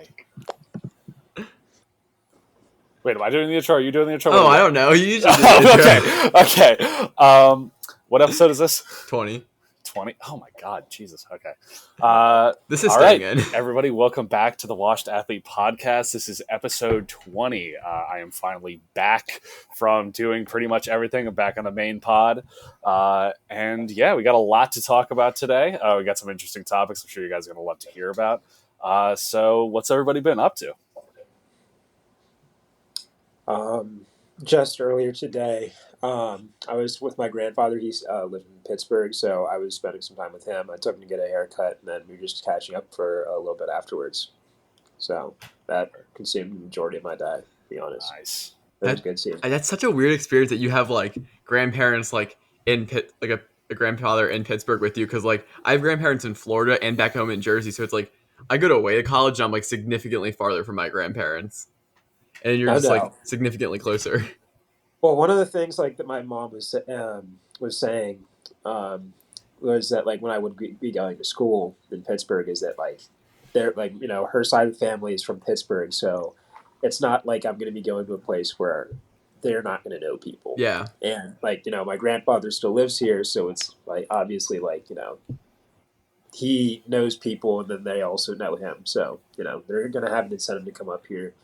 guy. Wait, am I doing the intro? Are you doing the intro? Oh, I don't know. You usually do the intro. Okay. What episode is this? 20. 20? Oh my god, Jesus. Okay. This is all staying right, in. Everybody, welcome back to the Washed Athlete Podcast. This is episode 20. I am finally back from doing pretty much everything. I'm back on the main pod. And yeah, we got a lot to talk about today. We got some interesting topics I'm sure you guys are going to love to hear about. So what's everybody been up to? Just earlier today, I was with my grandfather. He's lived in Pittsburgh, so I was spending some time with him. I took him to get a haircut, and then we were just catching up for a little bit afterwards. So that consumed the majority of my day, to be honest. Nice. It was good seeing him. That's such a weird experience that you have like grandparents like in a grandfather in Pittsburgh with you, because like I have grandparents in Florida and back home in Jersey, so it's like I go away to college and I'm like significantly farther from my grandparents. And you're just like significantly closer. Well, one of the things like that my mom was saying was that like when I would be going to school in Pittsburgh is that like they're like, you know, her side of the family is from Pittsburgh, so it's not like I'm going to be going to a place where they're not going to know people. Yeah. And like, you know, my grandfather still lives here, so it's like obviously like, you know, he knows people and then they also know him. So, you know, they're going to have an incentive to come up here.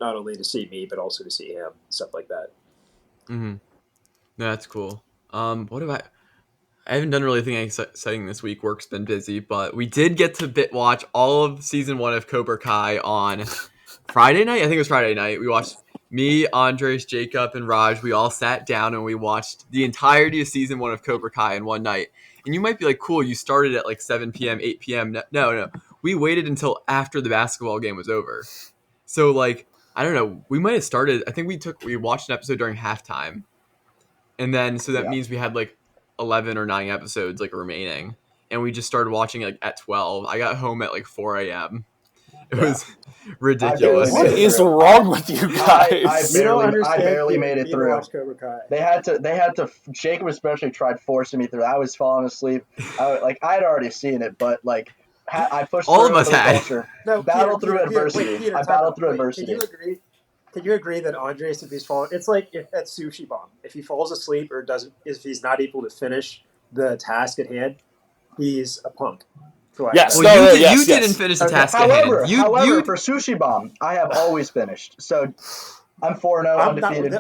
Not only to see me, but also to see him, stuff like that. Mm-hmm. No, that's cool. What have I haven't done really anything exciting this week. Work's been busy, but we did get to watch all of season 1 of Cobra Kai on Friday night. I think it was Friday night. We watched me, Andres, Jacob, and Raj. We all sat down and we watched the entirety of season 1 of Cobra Kai in one night. And you might be like, cool, you started at like 7 p.m., 8 p.m. No. We waited until after the basketball game was over. So like, I don't know. We might have started. I think we watched an episode during halftime, and then so that means we had like 11 or 9 episodes like remaining, and we just started watching like at 12. I got home at like 4 a.m. It was ridiculous. What is wrong with you guys? I barely made it through. They had to. Jacob especially tried forcing me through. I was falling asleep. I had already seen it, but like. I pushed all through of us had. No, battled through adversity. I battled through adversity. Can you agree that Andres, if he's falling, it's like at Sushi Bomb. If he falls asleep or if he's not able to finish the task at hand, he's a punk. Yes. Well, you didn't finish the task at hand. However, for Sushi Bomb, I have always finished. So I'm 4-0 undefeated.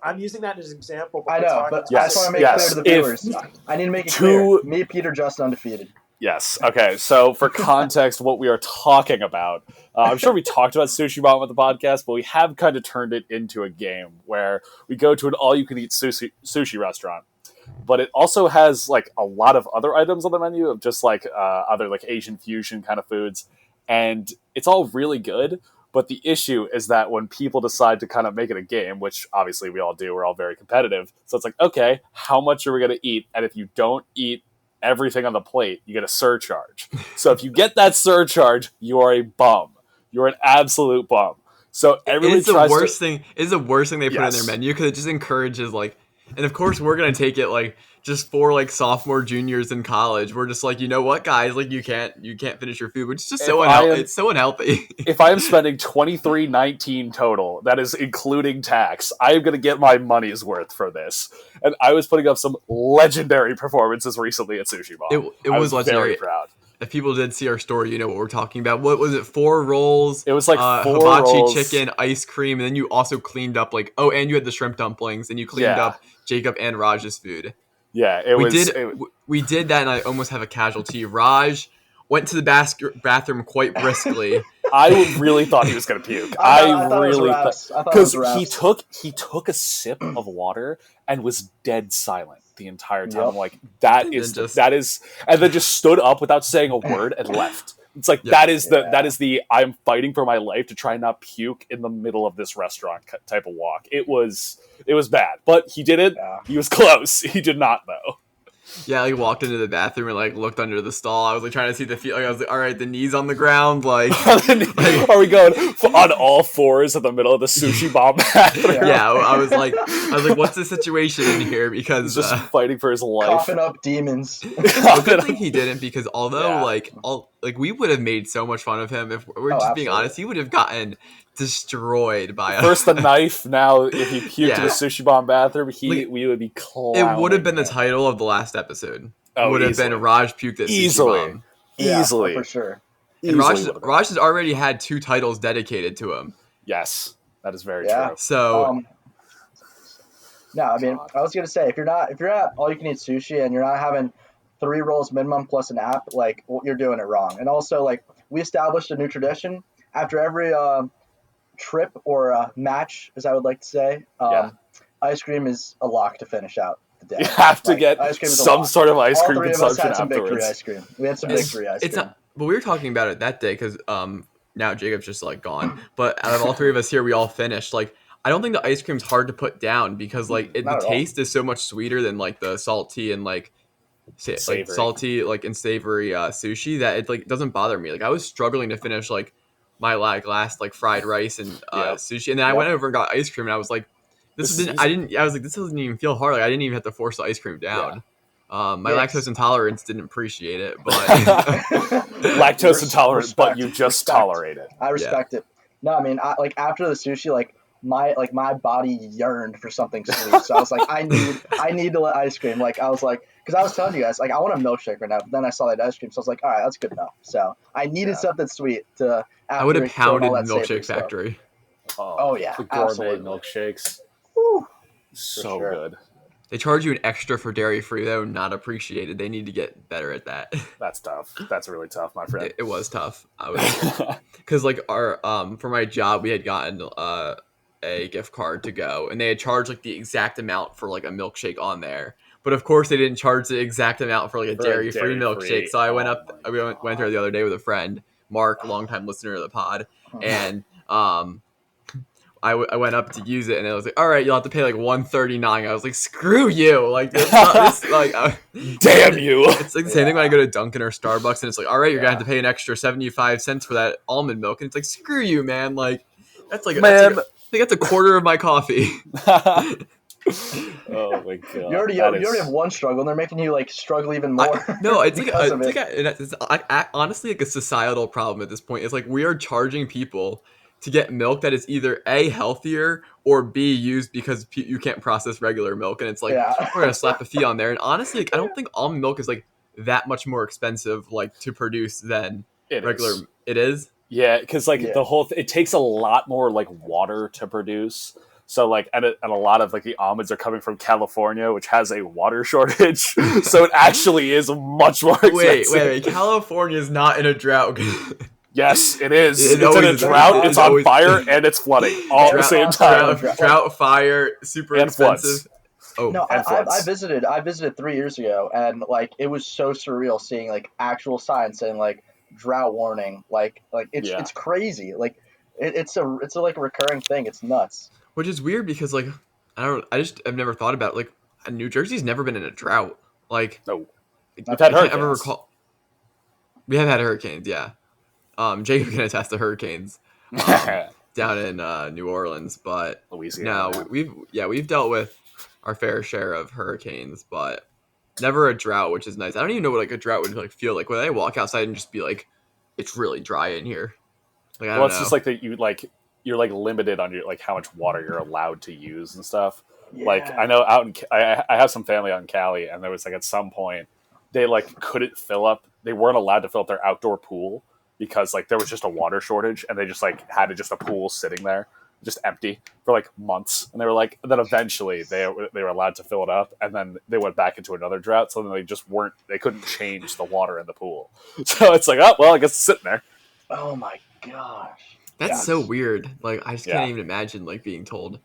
I'm using that as an example. I know, but I just want to make clear to the viewers. I need to make it clear. Me, Peter, just undefeated. Yes. Okay. So for context, what we are talking about, I'm sure we talked about Sushi Bomb with the podcast, but we have kind of turned it into a game where we go to an all-you-can-eat sushi restaurant, but it also has like a lot of other items on the menu of just like other like Asian fusion kind of foods, and it's all really good. But the issue is that when people decide to kind of make it a game, which obviously we all do, we're all very competitive. So it's like, okay, how much are we going to eat? And if you don't eat everything on the plate, you get a surcharge. So if you get that surcharge, you are a bum. You're an absolute bum. So everybody it's the worst thing. It's the worst thing they put in their menu because it just encourages like, and of course we're gonna take it like just for like sophomore juniors in college. We're just like, you know what, guys, like you can't finish your food, which is just it's so unhealthy. If I am spending $23.19 total, that is including tax, I am gonna get my money's worth for this. And I was putting up some legendary performances recently at Sushi Bomb. It was legendary. Very proud. If people did see our story, you know what we're talking about. What was it? 4 rolls. It was like 4 hibachi rolls, chicken, ice cream, and then you also cleaned up like and you had the shrimp dumplings, and you cleaned up Jacob and Raj's food. Yeah, we did that, and I almost have a casualty. Raj went to the bathroom quite briskly. I really thought he was going to puke. I really thought, because he took a sip of water and was dead silent the entire time. I'm like, that is, and then just stood up without saying a word and left. It's like that is the I'm fighting for my life to try and not puke in the middle of this restaurant type of walk. It was bad, but he did it. Yeah. He was close. He did not though. Yeah, I walked into the bathroom and like looked under the stall. I was like trying to see the feet. Like, I was like, all right, the knees on the ground. Like, are we going on all fours in the middle of the Sushi Bomb bathroom? Yeah, I was like, what's the situation in here? Because he's just fighting for his life, coughing up demons. Well, good thing he didn't, because although like we would have made so much fun of him if we're just being honest. He would have gotten destroyed by us. First the knife, now if he puked in the Sushi Bomb bathroom, we would be clowning. It would have been the title of the last episode. Oh, would have been Raj puked at Sushi Bomb. Easily. For sure. And Raj has already had 2 titles dedicated to him. Yes, that is very true. So, no, I mean, I was gonna say if you're not all you can eat sushi and you're not having 3 rolls minimum plus an app, like you're doing it wrong. And also, like we established a new tradition after every trip or match, as I would like to say. Ice cream is a lock to finish out the day. You have to get some sort of ice cream consumption had some afterwards. Victory ice cream. We had some victory ice cream. It's not, but we were talking about it that day because now Jacob's just like gone. But out of all 3 of us here, we all finished. Like I don't think the ice cream's hard to put down because like the taste is so much sweeter than like the salty and like salty like and savory sushi that it like doesn't bother me. Like I was struggling to finish like my last like fried rice and sushi, and then I went over and got ice cream, and I was like, I was like, this doesn't even feel hard. Like I didn't even have to force the ice cream down. My lactose intolerance didn't appreciate it, but lactose intolerant, but you just tolerate it. I respect it. No, I mean, like after the sushi, like my body yearned for something sweet. So I was like, I need the ice cream. Like I was like, because I was telling you guys, like I want a milkshake right now. But then I saw that ice cream, so I was like, all right, that's good enough. So I needed something sweet to. I would have pounded Milkshake Factory. Oh yeah, the gourmet milkshakes. Woo. So good. They charge you an extra for dairy free though, not appreciated. They need to get better at that. That's tough. That's really tough, my friend. It was tough. I was because like our for my job we had gotten a gift card to go, and they had charged like the exact amount for like a milkshake on there. But of course they didn't charge the exact amount for like a dairy free milkshake. So I went there the other day with a friend, Mark, longtime listener of the pod, and I went up to use it, and it was like, all right, you'll have to pay like $139. I was like, screw you, like this like damn you. It's like the same thing when I go to Dunkin' or Starbucks, and it's like, all right, you're gonna have to pay an extra 75 cents for that almond milk, and it's like, screw you, man, like that's like that's a quarter of my coffee. Oh my god! You already have one struggle, and they're making you like struggle even more. It's honestly like a societal problem at this point. It's like we are charging people to get milk that is either A, healthier, or B, used because you can't process regular milk, and it's like we're gonna slap a fee on there. And honestly, like, I don't think almond milk is like that much more expensive like to produce than regular. It is. Yeah, because like the whole it takes a lot more like water to produce. So like and a lot of like the almonds are coming from California, which has a water shortage. So it actually is much more expensive. Wait. California is not in a drought. Yes, it is. It's in a drought. It's on fire, and it's flooding all at the same time. Drought, fire, super and expensive. Floods. Oh no! I visited 3 years ago, and like it was so surreal seeing like actual signs saying like drought warning. Like it's crazy. Like it's a like a recurring thing. It's nuts. Which is weird because like I've never thought about it. Like New Jersey's never been in a drought. Like no, we've had hurricanes. Ever recall? We have had hurricanes, yeah. Jacob can attest to hurricanes down in New Orleans, but Louisiana. We've dealt with our fair share of hurricanes, but never a drought, which is nice. I don't even know what like a drought would like feel like. When I walk outside and just be like, it's really dry in here. Like I don't know. It's just like that you're like limited on your like how much water you're allowed to use and stuff. Yeah. Like I know I have some family out in Cali, and there was like at some point they like couldn't fill up. They weren't allowed to fill up their outdoor pool because like there was just a water shortage, and they just like had just a pool sitting there just empty for like months. And they were like, then eventually they were allowed to fill it up, and then they went back into another drought. So then they couldn't change the water in the pool. So it's like, oh well, I guess it's sitting there. Oh my gosh. That's so weird. Like, I just can't even imagine, like, being told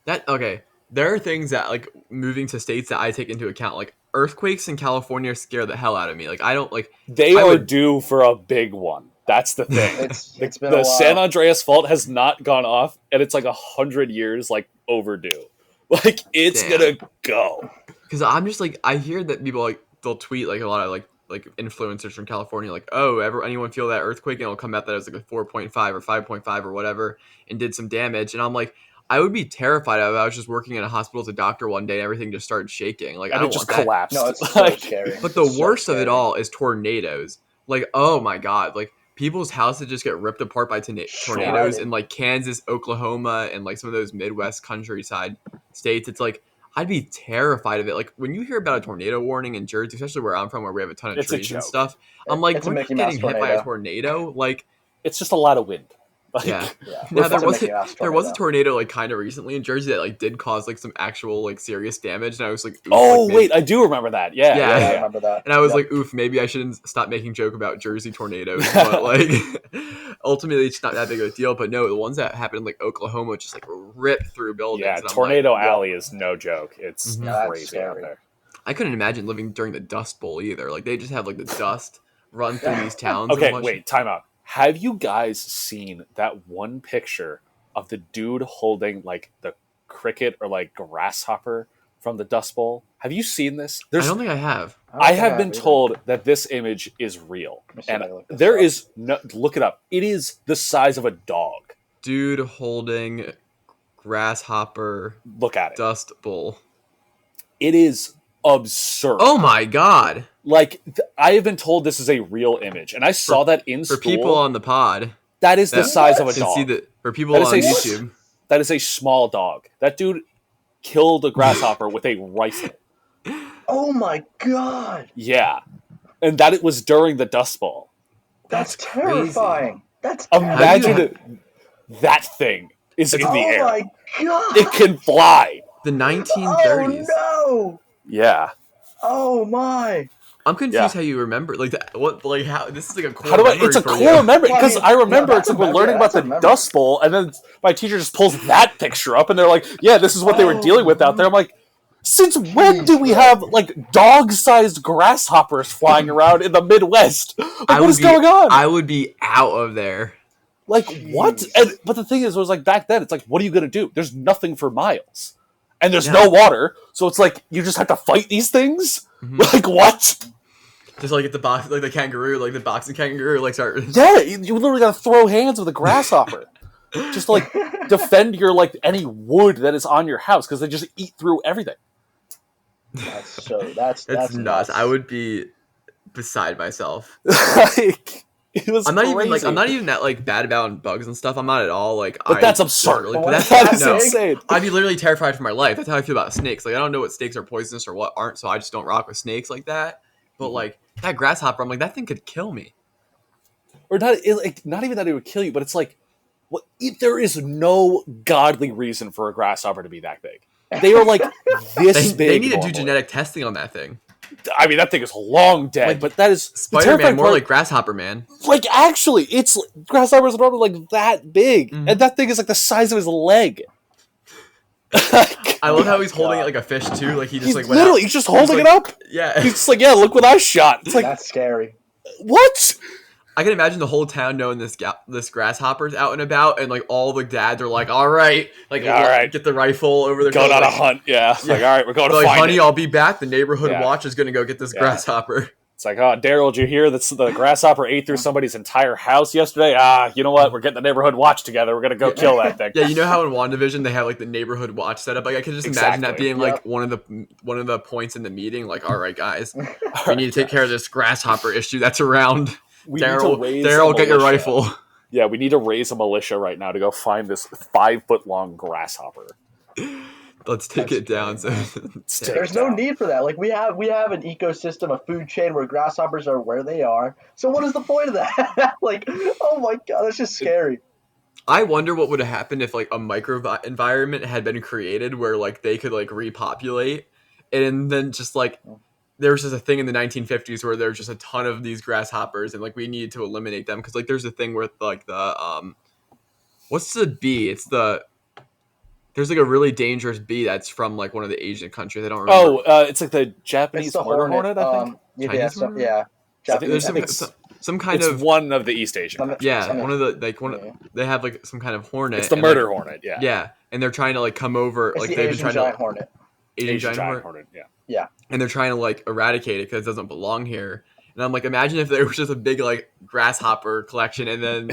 that. Okay, there are things that, like, moving to states that I take into account. Like, earthquakes in California scare the hell out of me. Like, I don't, like... They are due for a big one. That's the thing. It's been the San Andreas fault has not gone off, and it's, like, 100 years, like, overdue. Like, it's gonna go. Because I'm just, like, I hear that people, like, they'll tweet, like, a lot of, like influencers from California, like, oh, anyone feel that earthquake, and it'll come out that it was like a 4.5 or 5.5 or whatever, and did some damage. And I'm like, I would be terrified of it. I was just working in a hospital as a doctor one day, and everything just started shaking. Like, and I don't just want collapsed. No, it's so scary. But the worst of it all is tornadoes. like, oh my god, like people's houses just get ripped apart by tornadoes Shredded. in like Kansas, Oklahoma, and like some of those Midwest countryside states. It's like I'd be terrified of it. Like when you hear about a tornado warning in Jersey, especially where I'm from, where we have a ton of It's a trees and joke. stuff, I'm like, It's a we're not Mickey Mouse getting hit by a tornado. tornado. Like, It's just a lot of wind. Like, yeah. Yeah. Now It's a Mickey Mouse there was a tornado. tornado like kind of recently in Jersey that like did cause like some actual like serious damage, and I was like, oof, oh like, maybe- wait, I do remember that. Yeah, Yeah. yeah, Yeah, I yeah. remember that. and I was Yep. like, oof, maybe I shouldn't stop making joke about Jersey tornadoes, but like ultimately it's not that big of a deal. But no, the ones that happened in like Oklahoma just like rip through buildings. Yeah, and I'm Tornado like, Alley is no joke. It's Mhm. Yeah, that's crazy out scary. there. I couldn't imagine living during the Dust Bowl either. Like they just have like the dust run through these towns. Okay, and whatnot. wait, time out. Have you guys seen that one picture of the dude holding like the cricket or like grasshopper from the Dust Bowl? Have you seen this? I don't think I have. don't I think have been either. told that this image is real, Let me see if and I can look this there up. is no. Look it up. It is the size of a dog. Dude holding grasshopper Look at it. Dust Bowl. It is absurd. Oh my god! Like I have been told this is a real image, and I saw that in For school. people on the pod, that is the that- size of a can see dog. that for people That is on a s- YouTube. That is a small dog. That dude killed a grasshopper with a rifle. Oh my god, Yeah, and that it was during the Dust Bowl. that's crazy. terrifying. That's Imagine have- that thing is in It's- the oh air. my god. It can fly. The 1930s. Oh Yeah. no. Oh my. I'm confused Yeah. how you remember like that. What like how this is like a core How do I? memory It's a for cool you. memory Well, I because mean, I remember yeah, it's like that's we're a learning memory, about that's the a memory. Dust Bowl, and then my teacher just pulls that picture up, and they're like, "Yeah, this is what they were dealing with out there." I'm like, since when do we have like dog-sized grasshoppers flying around in the Midwest? Like, what is going on? I would be out of there. Like what? And, but the thing is, it was like back then. It's like, what are you gonna do? There's nothing for miles, and there's Yeah. no water, so it's like you just have to fight these things. Mhm. Like what? Just like at the box, like the kangaroo, like the boxing kangaroo, like start. Yeah, you literally gotta throw hands with a grasshopper, just to, like defend your like any wood that is on your house because they just eat through everything. That's It's nuts. I would be beside myself. Like it was. I'm not even like crazy. I'm not even that like bad about bugs and stuff. I'm not at all like. But that's absurd. Really, But but what that's if That is no. insane. I'd be literally terrified for my life. That's how I feel about snakes. Like I don't know what snakes are poisonous or what aren't, so I just don't rock with snakes like that. But like that grasshopper, I'm like that thing could kill me. Or not even that it would kill you, but it's like, what? There is no godly reason for a grasshopper to be that big. They are like this big. They need to do normally. genetic testing on that thing. I mean, that thing is long dead, Like, but that is the Spider-Man, terrifying more part- like Grasshopper Man. like actually, it's grasshoppers are normally like that big, Mhm. and that thing is like the size of his leg. I love how he's holding it God. like a fish too. Like he just He's like went literally out. he's just holding like- it up. Yeah, He's just like, yeah, look what I shot. It's like, That's scary. what? I can imagine the whole town knowing this grasshopper's out and about, and like all the dads are like, "All right, like All right. get the rifle over the Going on a like, hunt, yeah. It's like, Yeah. all right, we're going to Like, find honey, it. I'll be back. The neighborhood Yeah. watch is gonna go get this Yeah. grasshopper. It's like, oh, Daryl, did you hear that the grasshopper ate through somebody's entire house yesterday? Ah, you know what? We're getting the neighborhood watch together. We're gonna go kill that thing. Yeah, you know how in WandaVision they have like the neighborhood watch set up. Like I could just imagine that Exactly. being like Yep. one of the points in the meeting. Like, all right, guys, we need to take care of this grasshopper issue that's around. We need to Daryl, raise Daryl, a get your militia. rifle. Yeah, we need to raise a militia right now to go find this 5-foot-long grasshopper. Let's take That's it down. So Take There's it no down. need for that. Like we have an ecosystem, a food chain where grasshoppers are where they are. So what is the point of that? Like, oh my god, that's just scary. I wonder what would have happened if like a micro environment had been created where like they could like repopulate, and then just like there was just a thing in the 1950s where there's just a ton of these grasshoppers, and like we needed to eliminate them because like there's a thing with like the what's the bee? It's there's like a really dangerous bee that's from like one of the Asian countries. I don't remember. Oh, it's like the Japanese It's the murder hornet. hornet, I think. Yeah, Chinese so, hornet? yeah. I think Japanese. There's it's- some kind It's of one of the East Asian. Some- countries. yeah, some- one of the like one Yeah. they have like some kind of hornet. It's the and, murder like, hornet. Yeah. Yeah, and they're trying to like come over It's like the they've been Asian trying giant to hornet. Asian giant hornet. Yeah. And they're trying to like eradicate it because it doesn't belong here. And I'm like, imagine if there was just a big like grasshopper collection, and then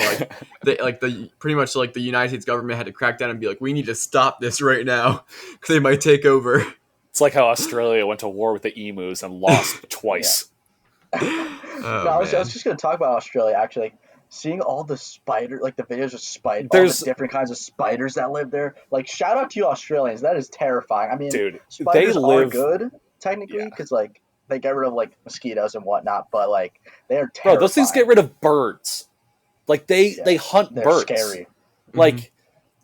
like the pretty much like the United States government had to crack down and be like, we need to stop this right now because they might take over. It's like how Australia went to war with the emus and lost twice. Oh, No, I was man. just gonna talk about Australia actually. Like, seeing all the spider, like the videos of all There's the different kinds of spiders that live there. Like, shout out to you Australians. That is terrifying. I mean, dude, they spiders are live. good technically Yeah, because like they get rid of like mosquitoes and whatnot, but like they are bro, terrifying. those things get rid of birds. Like they Yeah, they hunt they're birds. scary. Like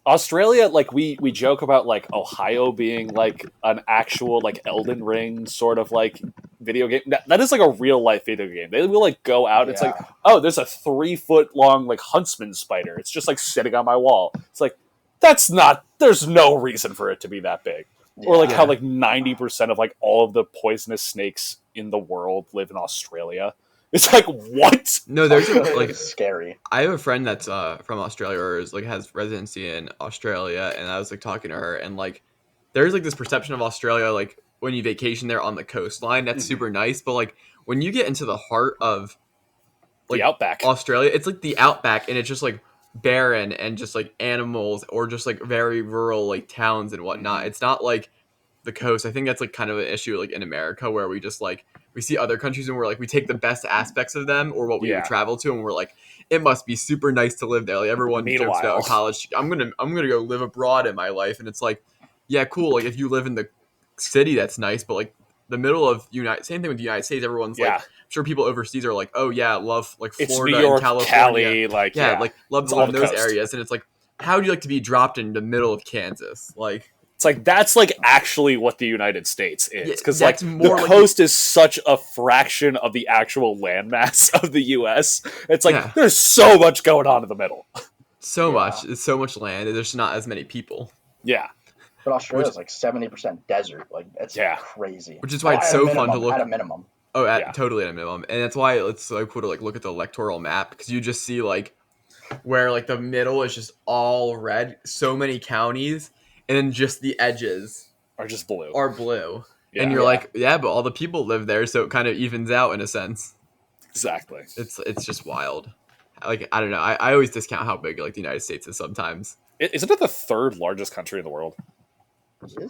Australia, like we joke about like Ohio being like an actual like Elden Ring sort of like video game. That is like a real life video game. They will like go out. It's like, Yeah. oh, there's a 3 foot long like huntsman spider. It's just like sitting on my wall. It's like that's not. There's no reason for it to be that big. Or like Yeah. how like 90% of like all of the poisonous snakes in the world live in Australia. It's like what? No, there's Australia like is scary. I have a friend that's from Australia or is like has residency in Australia, and I was like talking to her, and like there's like this perception of Australia like when you vacation there on the coastline, that's Mhm. super nice, but like when you get into the heart of like The outback. Australia, it's like the outback, and it's just like barren and just like animals or just like very rural like towns and whatnot. Mhm. It's not like the coast. I think that's like kind of an issue like in America where we just like we see other countries and we're like we take the best aspects of them or what we Yeah. would travel to and we're like it must be super nice to live there. Like everyone jokes Meanwhile. about college. I'm gonna go live abroad in my life, and it's like yeah, cool. Like if you live in the city, that's nice, but like the middle of United, same thing with the United States. Everyone's Yeah. like, I'm sure people overseas are like, oh yeah, love like It's Florida New York, and California. Cali, like Yeah, like love It's to all live in the those coast. areas, and it's like, how do you like to be dropped in the middle of Kansas? Like, it's like that's like actually what the United States is Yeah, because like that's more the like- coast is such a fraction of the actual landmass of the U.S. It's like Yeah. there's so much going on in the middle. so Yeah. much, it's so much land, and there's not as many people, Yeah, But Australia's like 70% desert. Like that's Yeah. crazy. which is why it's At a so fun minimum, to look. at a minimum. Oh, Yeah. totally at a minimum, and that's why it's so cool to like look at the electoral map because you just see like where like the middle is just all red, so many counties, and then just the edges or just blue. are blue. Yeah, And you're Yeah. like, yeah, but all the people live there, so it kind of evens out in a sense. exactly. It's just wild. Like I don't know. I always discount how big like the United States is sometimes. Isn't it the third largest country in the world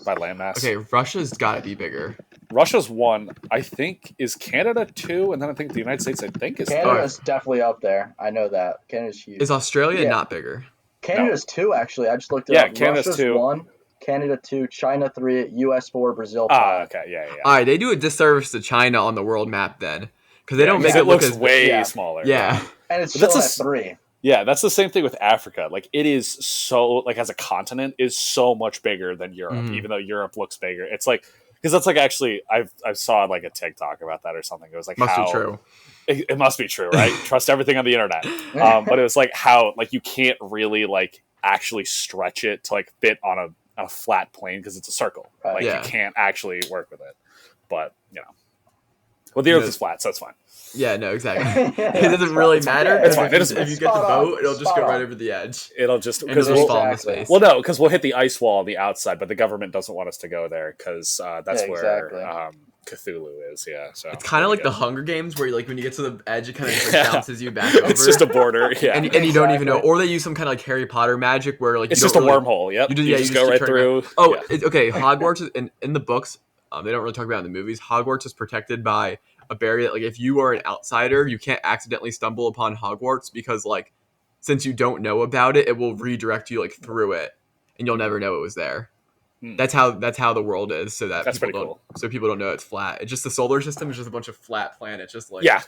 by landmass? Okay, Russia's got to be bigger. Russia's one. I think is Canada two, and then I think the United States. I think is Canada's definitely up there. I know that. Canada's huge. Is Australia Yeah. not bigger? Canada's two actually. I just looked it Yeah, up. Canada's Russia's two. 1, Canada 2, China 3, US 4, Brazil 5. Ah, okay, yeah. All right, they do a disservice to China on the world map then, because they don't make Because it look looks as way yeah. smaller. yeah. And it's But that's still a at 3. Yeah, that's the same thing with Africa. Like it is so like as a continent is so much bigger than Europe, Mhm. even though Europe looks bigger. It's like because that's like actually I saw like a TikTok about that or something. It was like Must how be true. It must be true, right? Trust everything on the internet. But it was like how like you can't really like actually stretch it to like fit on a flat plane because it's a circle. Right. Like Yeah. you can't actually work with it. But you know, well the Earth No. is flat, so that's fine. Yeah, no, exactly. Yeah, it doesn't really it's matter. fine. It's fine. It doesn't If you get the Spot on. boat, it'll just Spot go on. right over the edge. It'll just And because it'll just we'll, fall into Exactly. space. well, no, because we'll hit the ice wall on the outside, but the government doesn't want us to go there because that's Yeah, where exactly. Cthulhu is. Yeah, so It's kind of there like we the go. Hunger Games, where like when you get to the edge, it kind of Yeah. bounces you back over. It's just a border. Yeah, and you don't even know, Exactly. or they use some kind of like Harry Potter magic, where like it's you just a don't really, wormhole. Yep, you do- you yeah, just you go just right turn through. Oh, yeah. okay. Hogwarts is, in the books, they don't really talk about it in the movies. Hogwarts is protected by a barrier that, like, if you are an outsider, you can't accidentally stumble upon Hogwarts because, like, since you don't know about it, it will redirect you like through it, and you'll never know it was there. Hmm. That's how the world is, so that That's people pretty don't cool. so people don't know it's flat. It's just the solar system is just a bunch of flat planets, just like Yeah.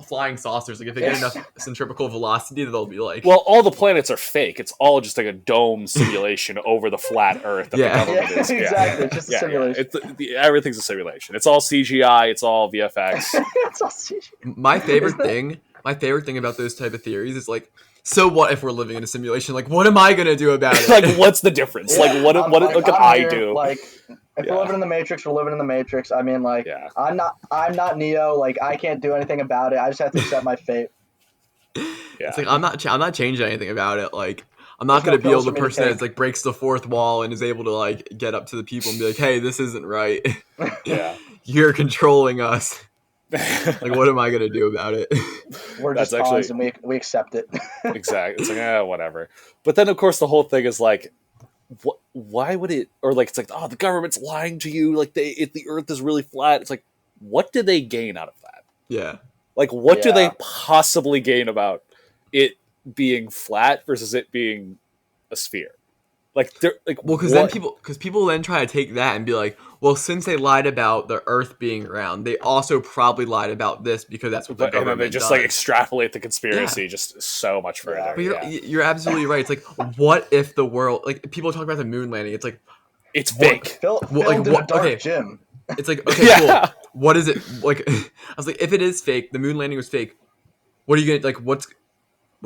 flying saucers. Like if they get enough centrifugal velocity, they'll be like Well, all the planets are fake. It's all just like a dome simulation over the flat Earth that Yeah. the government Yeah, is. exactly. It's just a simulation. Everything's a simulation. It's all CGI. It's all VFX. It's all CGI. My favorite Isn't it? thing. My favorite thing about those type of theories is like, so what if we're living in a simulation? Like, what am I gonna do about it? like, what's the difference? Like, what I'm- what can I'm I here, do? Like, if Yeah. we're living in the Matrix, we're living in the Matrix. I mean, like, Yeah. I'm not Neo. Like, I can't do anything about it. I just have to accept my fate. Yeah. It's like I'm not changing anything about it. Like I'm not There's no gonna be pills the for me to person take. that's like breaks the fourth wall and is able to like get up to the people and be like, hey, this isn't right. Yeah. You're controlling us. Like, what am I gonna do about it? We're That's just pawns, and we accept it. Exactly. It's like, whatever. But then, of course, the whole thing is like, why would it? Or like, it's like, oh, the government's lying to you. Like, if the Earth is really flat, it's like, what do they gain out of that? Yeah. Like, what do they Yeah. possibly gain about it being flat versus it being a sphere? Like, they're like, Well, because people then try to take that and be like, well, since they lied about the Earth being round, they also probably lied about this because that's what the and then government they just does. like extrapolate the conspiracy just so much further. Yeah. But you're, Yeah. you're absolutely right. It's like, what if the world, like, people talk about the moon landing. It's like, It's fake. Filmed like, in a what- dark okay. gym. it's like, okay, Yeah. cool. What is it like? I was like, if it is fake, the moon landing was fake. What are you gonna like? What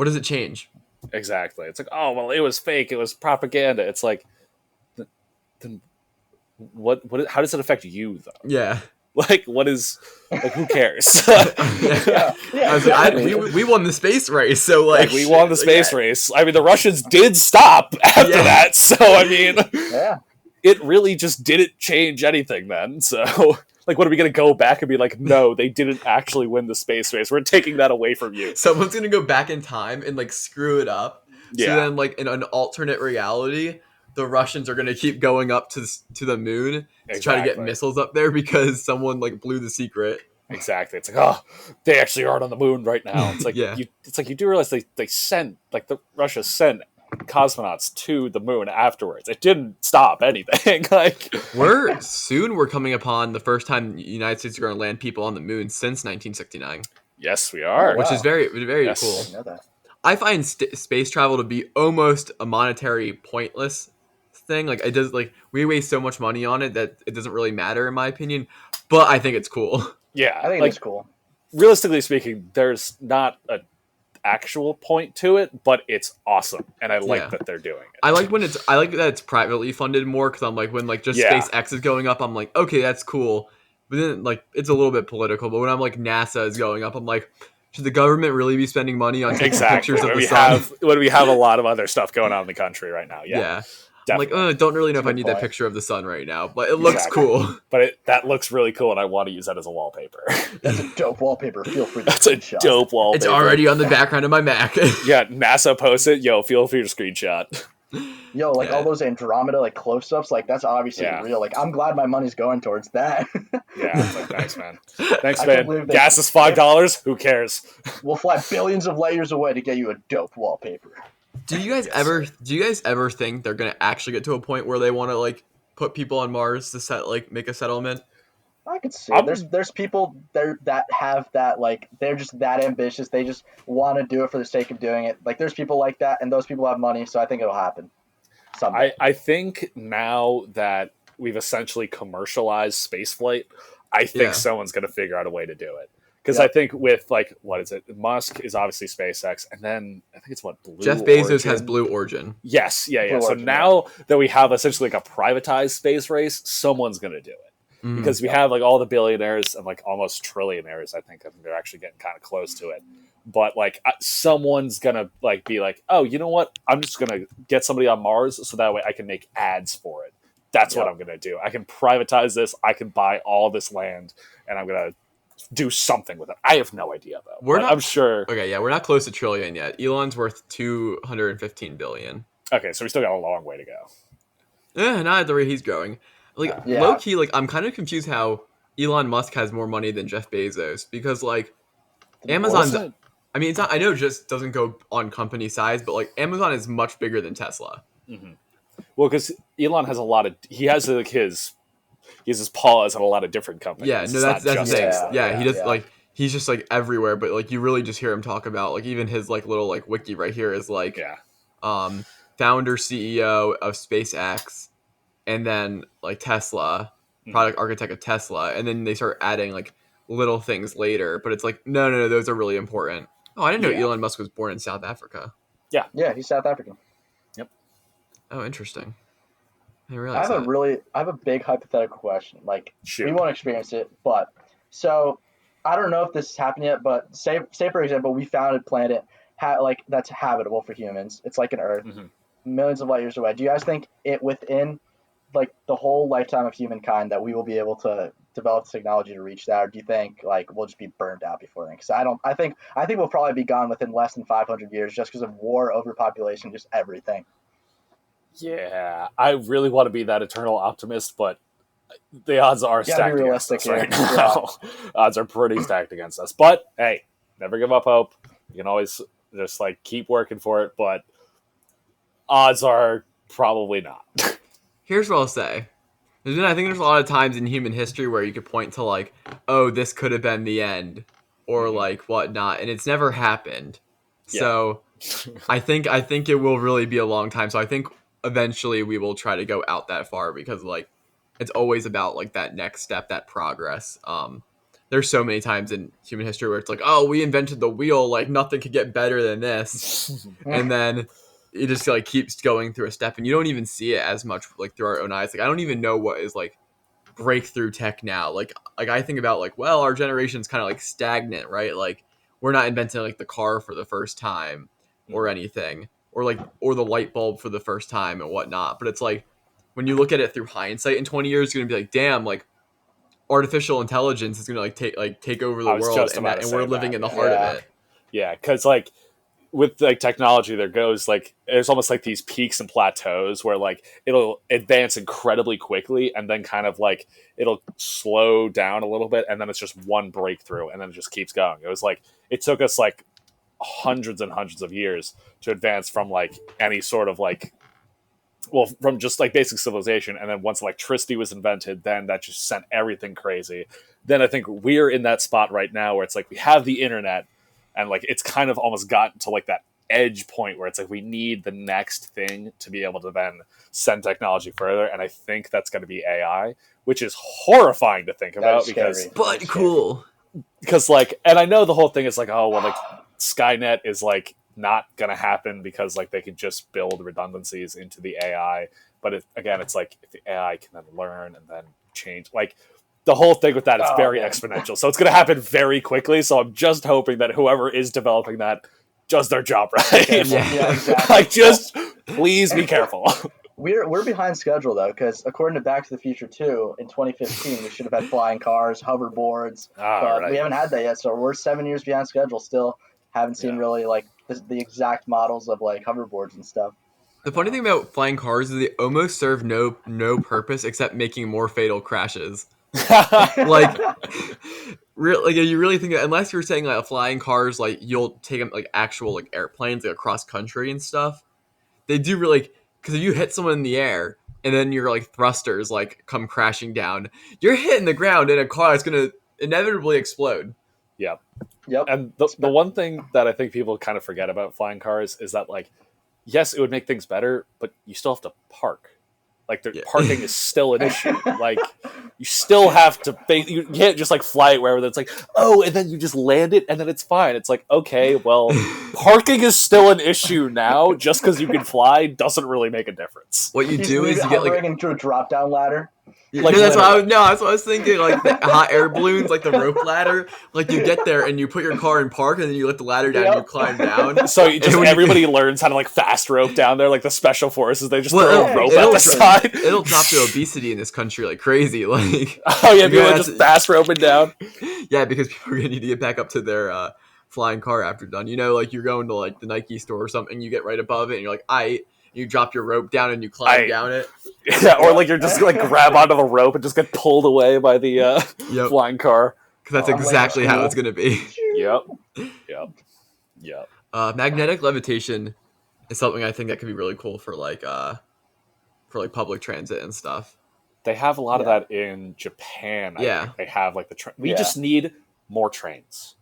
does it change? Exactly. It's like, oh well, it was fake. It was propaganda. It's like, then what? How does it affect you though? Yeah. Like, what is like? Who cares? Yeah, I was like, exactly. we won the space race, so like, Like, we won the space yeah. race. I mean, the Russians did stop after Yeah. that. So I mean, Yeah. it really just didn't change anything then. So like, what are we gonna go back and be like? No, they didn't actually win the space race. We're taking that away from you. Someone's gonna go back in time and like screw it up. So Yeah. then, like in an alternate reality, the Russians are gonna keep going up to the moon to try to get Exactly. missiles up there because someone like blew the secret. Exactly. It's like, oh, they actually aren't on the moon right now. It's like, Yeah. you do realize they sent, like, the Russia sent cosmonauts to the moon afterwards. It didn't stop anything. Like, We're coming upon the first time the United States are going to land people on the moon since 1969, yes, we are. Oh, which wow. is very Yes. cool. I didn't know that. I find space travel to be almost a monetary pointless thing. Like it does, like we waste so much money on it that it doesn't really matter in my opinion. But I think it's cool. Yeah. I think like, it's cool. realistically speaking, there's not an actual point to it, but it's awesome. And I like Yeah. that they're doing it. I like that it's privately funded more because I'm like when like just Yeah. SpaceX is going up, I'm like okay that's cool. But then like it's a little bit political. But when I'm like NASA is going up, I'm like should the government really be spending money on taking Exactly. pictures of When the we sun? when we have a lot of other stuff going on in the country right now. Yeah. Yeah. I'm like, Definitely. don't really know if That's a I good need that point. picture of the sun right now, but it looks Exactly. cool. But that looks really cool, and I want to use that as a wallpaper. That's a dope wallpaper. Feel free to That's a screenshot. dope wallpaper. It's already on the background of my Mac. Yeah, NASA posts it. Yo, feel free to screenshot. Yo, like Yeah. all those Andromeda like close-ups, like that's obviously Yeah. real. Like I'm glad my money's going towards that. Yeah, it's like, thanks, man. Thanks, I can't man. believe they- Gas is $5. Who cares? We'll fly billions of light years away to get you a dope wallpaper. Do you guys ever think they're gonna actually get to a point where they want to like put people on Mars to make a settlement? I could see. I'm- There's people there that have that like they're just that ambitious. They just want to do it for the sake of doing it. Like there's people like that, and those people have money, so I think it'll happen. Someday. I think now that we've essentially commercialized spaceflight, I think Yeah. someone's going to figure out a way to do it. Because Yeah. I think with, like, what is it? Musk is obviously SpaceX, and then I think it's what, Blue Jeff Bezos Origin? has Blue Origin. Yes, yeah. Blue So Origin, now that we have essentially like a privatized space race, someone's going to do it. Mhm. Because we have like all the billionaires and like almost trillionaires. I think they're actually getting kind of close to it. But like someone's gonna like be like, oh, you know what? I'm just gonna get somebody on Mars so that way I can make ads for it. That's what Yep. I'm gonna do. I can privatize this. I can buy all this land, and I'm gonna do something with it. I have no idea though. We're But not- I'm sure. Okay, yeah, we're not close to trillion yet. Elon's worth 215 billion. Okay, so we still got a long way to go. Not at the rate he's growing. Like Yeah. low key, like I'm kind of confused how Elon Musk has more money than Jeff Bezos because like Amazon's. Wasn't it- I mean, it's not. I know it just doesn't go on company size, but like Amazon is much bigger than Tesla. Well, because Elon has a lot of he has his paws on a lot of different companies. Yeah, no, It's that's not the just thing. Tesla. Yeah, he does yeah. like he's just like everywhere, but like you really just hear him talk about like even his like little like wiki right here is like Yeah. founder CEO of SpaceX, and then like Tesla, Mhm. product architect of Tesla, and then they start adding like little things later, but it's like no, those are really important. Oh, I didn't know Yeah. Elon Musk was born in South Africa. Yeah, he's South African. Oh, interesting. I didn't I realize have that. I have a big hypothetical question. Like Shoot. we won't experience it, but so I don't know if this has happened yet, but say for example, we found a planet that's habitable for humans. It's like an Earth, Mhm. millions of light years away. Do you guys think it within like the whole lifetime of humankind that we will be able to develop technology to reach that, or do you think like we'll just be burned out before then? Because I think we'll probably be gone within less than 500 years just because of war, overpopulation, just everything. Yeah, I really want to be that eternal optimist, but the odds are Gotta be stacked against realistic us right here. now. Odds are pretty stacked against us. But hey, never give up hope. You can always just like keep working for it. But odds are probably not. Here's what I'll say. I think there's a lot of times in human history where you could point to like, oh, this could have been the end, or like whatnot, and it's never happened. Yeah. So I think it will really be a long time. So I think eventually we will try to go out that far because like it's always about like that next step, that progress. There's so many times in human history where it's like, oh, we invented the wheel, like nothing could get better than this, and then it just like keeps going through a step, and you don't even see it as much like through our own eyes. Like I don't even know what is like breakthrough tech now. Like I think about like, well, our generation's kind of like stagnant, right? Like we're not inventing like the car for the first time or anything, or the light bulb for the first time and whatnot. But it's like when you look at it through hindsight in 20 years, it's gonna be like, damn, like artificial intelligence is gonna take over the I was world, just and about to we're say living that, in the yeah. heart Yeah. of it. Yeah, because like with like technology, there goes like there's almost like these peaks and plateaus where like it'll advance incredibly quickly and then kind of like it'll slow down a little bit and then it's just one breakthrough and then it just keeps going. It was like it took us like hundreds and hundreds of years to advance from like any sort of like from just like basic civilization, and then once electricity was invented, then that just sent everything crazy. Then I think we're in that spot right now where it's like we have the internet and like it's kind of almost gotten to like that edge point where it's like we need the next thing to be able to then send technology further, and I think that's going to be AI, which is horrifying to think about is because scary. But cool. like, and I know the whole thing is like, oh well, like Skynet is like not gonna happen because like they can just build redundancies into the AI, but again, it's like if the AI can then learn and then change, like the whole thing with that is very exponential, so it's gonna happen very quickly. So I'm just hoping that whoever is developing that does their job right. Yeah, exactly. Like just please be careful. We're behind schedule though, because according to Back to the Future 2, in 2015 we should have had flying cars, hoverboards, but Right. we haven't had that yet. So we're 7 years behind schedule. Still haven't seen really like the exact models of like hoverboards and stuff. The funny thing about flying cars is they almost serve no purpose except making more fatal crashes. Like, like you really think that unless you're saying like flying cars, like you'll take them like actual like airplanes like across country and stuff. They do really, because if you hit someone in the air and then your like thrusters like come crashing down, you're hitting the ground in a car that's gonna inevitably explode. Yeah. Yep. And the one thing that I think people kind of forget about flying cars is that, like, yes, it would make things better, but you still have to park. Like, parking is still an issue. Like, you still have to you can't just like fly it wherever. It's like, oh, and then you just land it, and then it's fine. It's like, okay, well, parking is still an issue now. Just because you can fly doesn't really make a difference. What you do is you get like into a drop down ladder. Like, that's what I was thinking. Like the hot air balloons, like the rope ladder. Like you get there and you put your car in park, and then you let the ladder down and you climb down. So everybody learns how to like fast rope down there. Like the special forces, they just throw a rope it'll at the side. It'll drop the obesity in this country like crazy. Like oh yeah, people are just fast roping down. Yeah, because people are gonna need to get back up to their flying car after done. You know, like you're going to like the Nike store or something, you get right above it, and you're like, you drop your rope down and you climb down it. Yeah, or like you're just like grab onto the rope and just get pulled away by the flying car. Because that's exactly how it's gonna be. Yep. Magnetic levitation is something I think that could be really cool for like public transit and stuff. They have a lot of that in Japan. I think they have like the train. We just need more trains.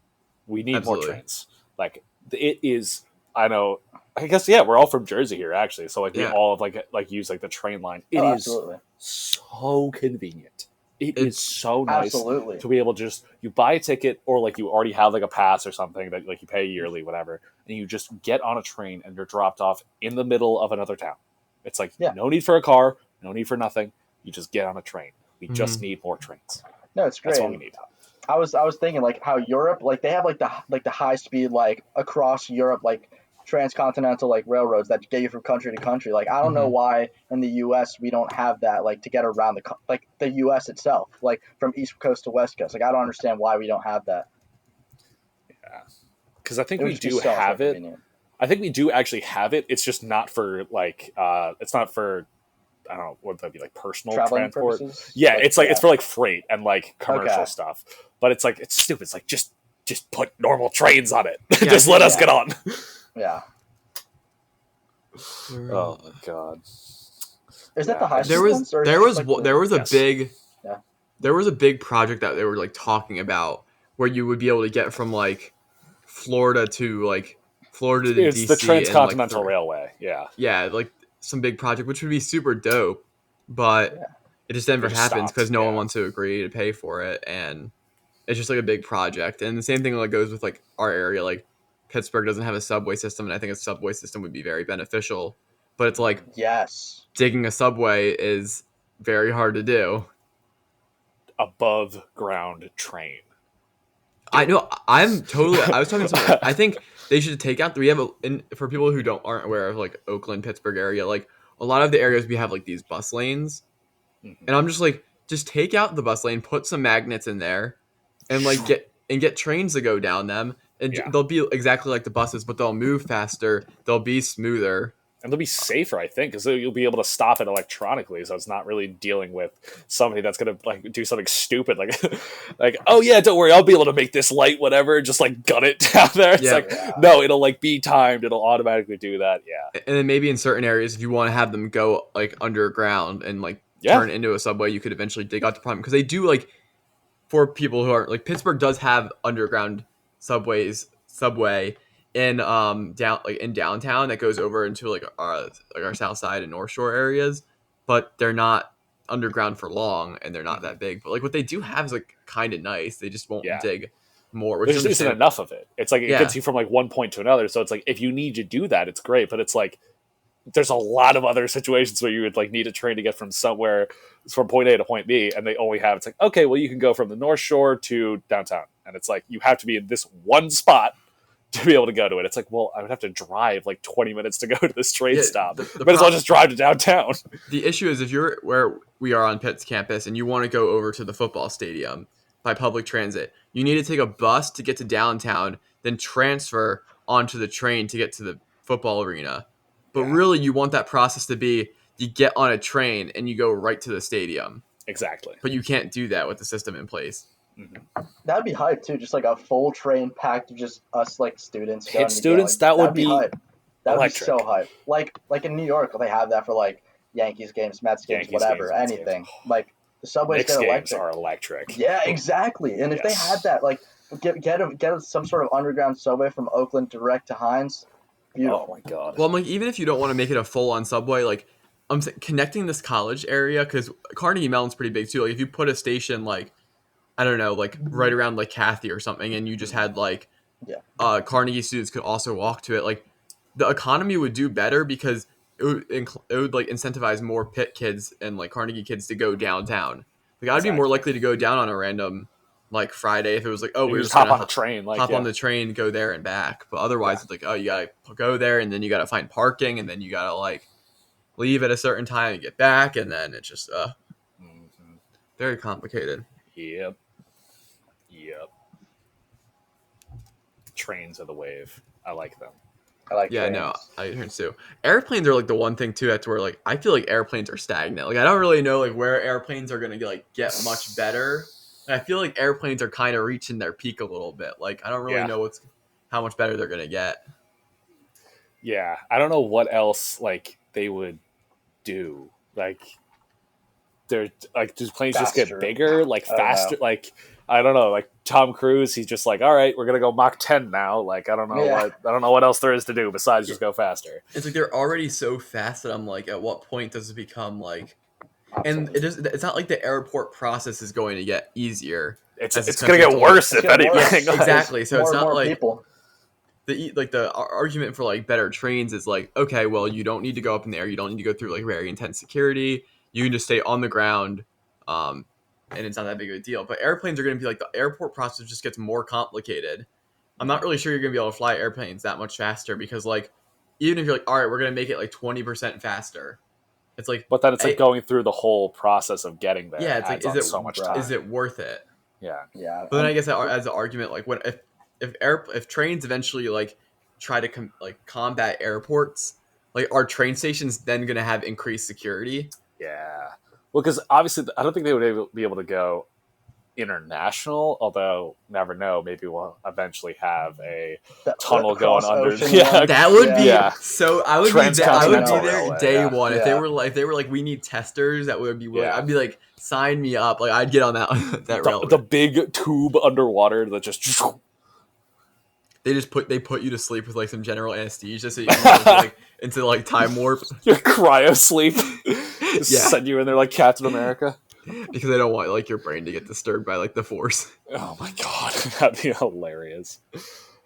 We need more trains. Like it is. I know. I guess we're all from Jersey here actually. So like we all have like use like the train line. It is so convenient. It is so nice to be able to just you buy a ticket or like you already have like a pass or something that like you pay yearly, whatever, and you just get on a train and you're dropped off in the middle of another town. It's like no need for a car, no need for nothing. You just get on a train. We just need more trains. No, it's great. That's what we need. I was thinking like how Europe, like they have like the high speed like across Europe like transcontinental like railroads that get you from country to country. Like I don't know why in the U.S. we don't have that like to get around the U.S. itself, like from East Coast to West Coast. Like I don't understand why we don't have that. Yeah, because I think we do have it. I think we do actually have it. It's just not for like it's not for I don't know what that'd be, like personal Traveling transport. purposes. Yeah, Like, it's like it's for like freight and like commercial Okay. stuff. But it's like it's stupid. It's like just put normal trains on it. Yeah, just let us yeah. get on. Yeah. Oh my god. Is that the high There school was ones, or is there it was just, like, there was a Yes. big Yeah. there was a big project that they were like talking about where you would be able to get from like Florida to It's DC the in like Transcontinental Railway. Yeah. yeah, like some big project, which would be super dope, but Yeah. it just never It just happens stopped, because no one yeah. wants to agree to pay for it, and it's just like a big project. And the same thing like goes with like our area. Like Pittsburgh doesn't have a subway system, and I think a subway system would be very beneficial. But it's like Yes. digging a subway is very hard to do. Above ground train. I know. I'm totally. I was talking to someone. I think they should take out. We have for people who aren't aware of like Oakland, Pittsburgh area. Like a lot of the areas we have like these bus lanes, Mhm. and I'm just like, just take out the bus lane, put some magnets in there, and like get trains to go down them, and Yeah. they'll be exactly like the buses, but they'll move faster. They'll be smoother. And they'll be safer, I think, because you'll be able to stop it electronically, so it's not really dealing with somebody that's gonna like do something stupid, like like oh yeah, don't worry, I'll be able to make this light, whatever, just like gun it down there. It's Yeah. like no, it'll like be timed, it'll automatically do that. Yeah, And then maybe in certain areas, if you want to have them go like underground and like Yeah. turn into a subway, you could eventually dig out the problem because they do like for people who aren't like Pittsburgh does have underground subway in in downtown that goes over into like our south side and north shore areas, but they're not underground for long and they're not that big. But like what they do have is like kind of nice. They just won't Yeah. dig more, which there is just isn't understandable. enough of it. It's like it Yeah. gets you from like one point to another. So it's like if you need to do that, it's great, but it's like there's a lot of other situations where you would like need a train to get from somewhere from point A to point B, and they only have it's like okay, well you can go from the North Shore to downtown, and it's like you have to be in this one spot to be able to go to it. It's like, well, I would have to drive like 20 minutes to go to this train Yeah, stop. the But as well just drive to downtown. The issue is if you're where we are on Pitt's campus and you want to go over to the football stadium by public transit, you need to take a bus to get to downtown, then transfer onto the train to get to the football arena. But Yeah. really, you want that process to be you get on a train and you go right to the stadium. Exactly. But you can't do that with the system in place. That'd be hype too. Just like a full train packed of just us like students. Pitt going to students, Like, that would that'd be hype. That would be electric. so hype. Like in New York, they have that for like Yankees games, Mets games, Yankees whatever, games, Mets anything. games. Like the subways Knicks get games electric. are electric. Yeah, exactly. And if they Yes. had that, like get some sort of underground subway from Oakland direct to Hines, beautiful. Oh my god. Well, I'm like, even if you don't want to make it a full-on subway, like connecting this college area because Carnegie Mellon's pretty big too. Like if you put a station like I don't know, like right around like Kathy or something, and you just had like Carnegie students could also walk to it. Like the economy would do better because it would like incentivize more Pitt kids and like Carnegie kids to go downtown. Like I'd be more Exactly. likely to go down on a random like Friday if it was like oh You we're just just hop gonna on the train, like hop yeah. on the train, go there and back. But otherwise, it's like oh you gotta go there and then you gotta find parking and then you gotta like leave at a certain time and get back and then it's just Mhm. very complicated. Yep. Trains are the wave. I like them. I like Yeah, trains. no, I heard too. Airplanes are like the one thing too that's where like I feel like airplanes are stagnant. Like I don't really know like where airplanes are gonna get much better. And I feel like airplanes are kind of reaching their peak a little bit. Like I don't really Yeah. know how much better they're gonna get. Yeah, I don't know what else like they would do. Like they're like do planes just Faster. get bigger, like I don't know. faster? Like I don't know. Like Tom Cruise, he's just like, all right, we're gonna go Mach 10 now. Like I don't know Yeah. what else there is to do besides just go faster. It's like they're already so fast that I'm like, at what point does it become like? And it's not like the airport process is going to get easier. It's As this gonna get country's worse It's if getting worse. anything. Exactly. So more it's and not more like people. the argument for like better trains is like okay, well you don't need to go up in the air, you don't need to go through like very intense security, you can just stay on the ground, and it's not that big of a deal. But airplanes are going to be like the airport process just gets more complicated. I'm not really sure you're going to be able to fly airplanes that much faster because like even if you're like all right, we're going to make it like 20% faster, it's like But then it's like I- going through the whole process of getting there. yeah, it's like adds on so much time. is it worth it? Yeah. Yeah. But then I guess as an argument, like if trains eventually like try to combat airports, like are train stations then going to have increased security? Yeah. Well, because obviously, I don't think they would be able to go international. Although, never know. Maybe we'll eventually have a tunnel going under. Cross-ocean Yeah, one. That would be Yeah. so. I would be there. I would be Transcontinental there railway, day yeah. one. Yeah. If they were like, we need testers that would be willing. Yeah. I'd be like, sign me up. Like, I'd get on that that railroad. the big tube underwater that just. They put you to sleep with like some general anesthesia, so you can go into like time warp Your cryo sleep. Just Yeah. send you in there like Captain America. because they don't want like your brain to get disturbed by like the force. Oh my god, that'd be hilarious.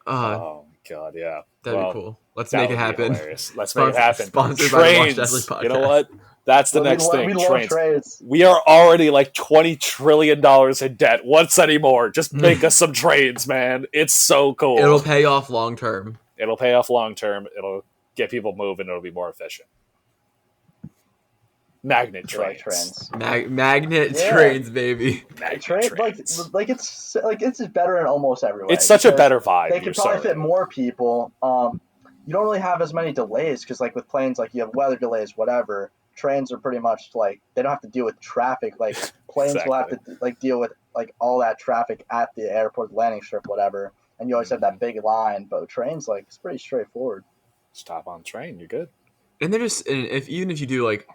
Oh my god, yeah. That'd Well, be cool. Let's that make would it be happen. hilarious. Let's make it happen. Sponsored by the Watch Trains. Deadly You know Podcast. what? That's the Well, next thing. We love Trains. trades. We are already like $20 trillion in debt. What's anymore? Just make us some trains, man. It's so cool. It'll pay off long term. It'll pay off long term. It'll get people moving. It'll be more efficient. Magnet I like trains. trains. Magnet Yeah. trains, baby. Magnet Train trains. like it's just better in almost every way. It's such a because better vibe. They You're could probably so fit right. more people. You don't really have as many delays because like with planes, like you have weather delays, whatever. Trains are pretty much like they don't have to deal with traffic. Like planes will have to like deal with like all that traffic at the airport, landing strip, whatever. And you always have that big line. But trains, like it's pretty straightforward. Stop on train. You're good. And they're just and even if you do like,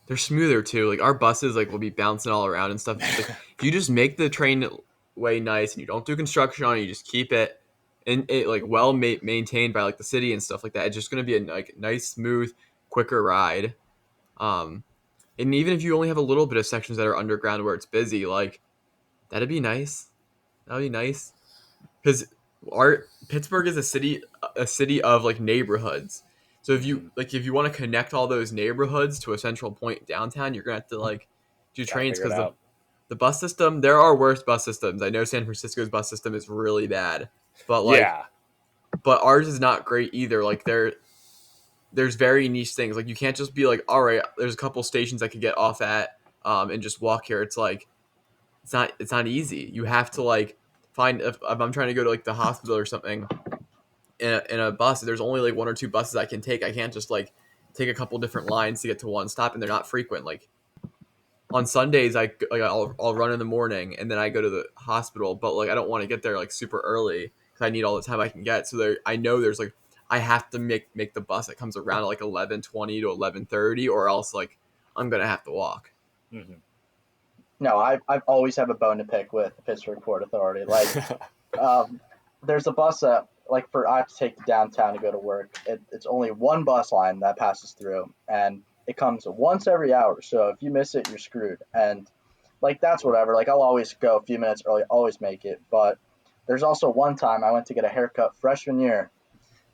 they're smoother too. Like our buses like will be bouncing all around and stuff. Like, if you just make the train way nice and you don't do construction on it, you just keep it and it like well maintained by like the city and stuff like that. It's just gonna be a like nice, smooth, quicker ride. And even if you only have a little bit of sections that are underground where it's busy, like that'd be nice. That'd be nice because our Pittsburgh is a city of like neighborhoods. So if you want to connect all those neighborhoods to a central point downtown, you're gonna have to like do trains figure it because out. the bus system. There are worse bus systems. I know San Francisco's bus system is really bad, but like Yeah. but ours is not great either. Like there's very niche things. Like you can't just be like, all right, there's a couple stations I could get off at and just walk here. It's like it's not easy. You have to like find if I'm trying to go to like the hospital or something in a bus, there's only like one or two buses I can take. I can't just like take a couple different lines to get to one stop, and they're not frequent. Like on Sundays, I'll run in the morning and then I go to the hospital, but like I don't want to get there like super early because I need all the time I can get. So I know there's like I have to make the bus that comes around at like 11:20 to 11:30, or else like I'm gonna have to walk. Mm-hmm. No, I've always have a bone to pick with the Pittsburgh Port Authority. Like, there's a bus that like I have to take to downtown to go to work. It's only one bus line that passes through, and it comes once every hour. So if you miss it, you're screwed. And like that's whatever. Like I'll always go a few minutes early, always make it. But there's also one time I went to get a haircut freshman year.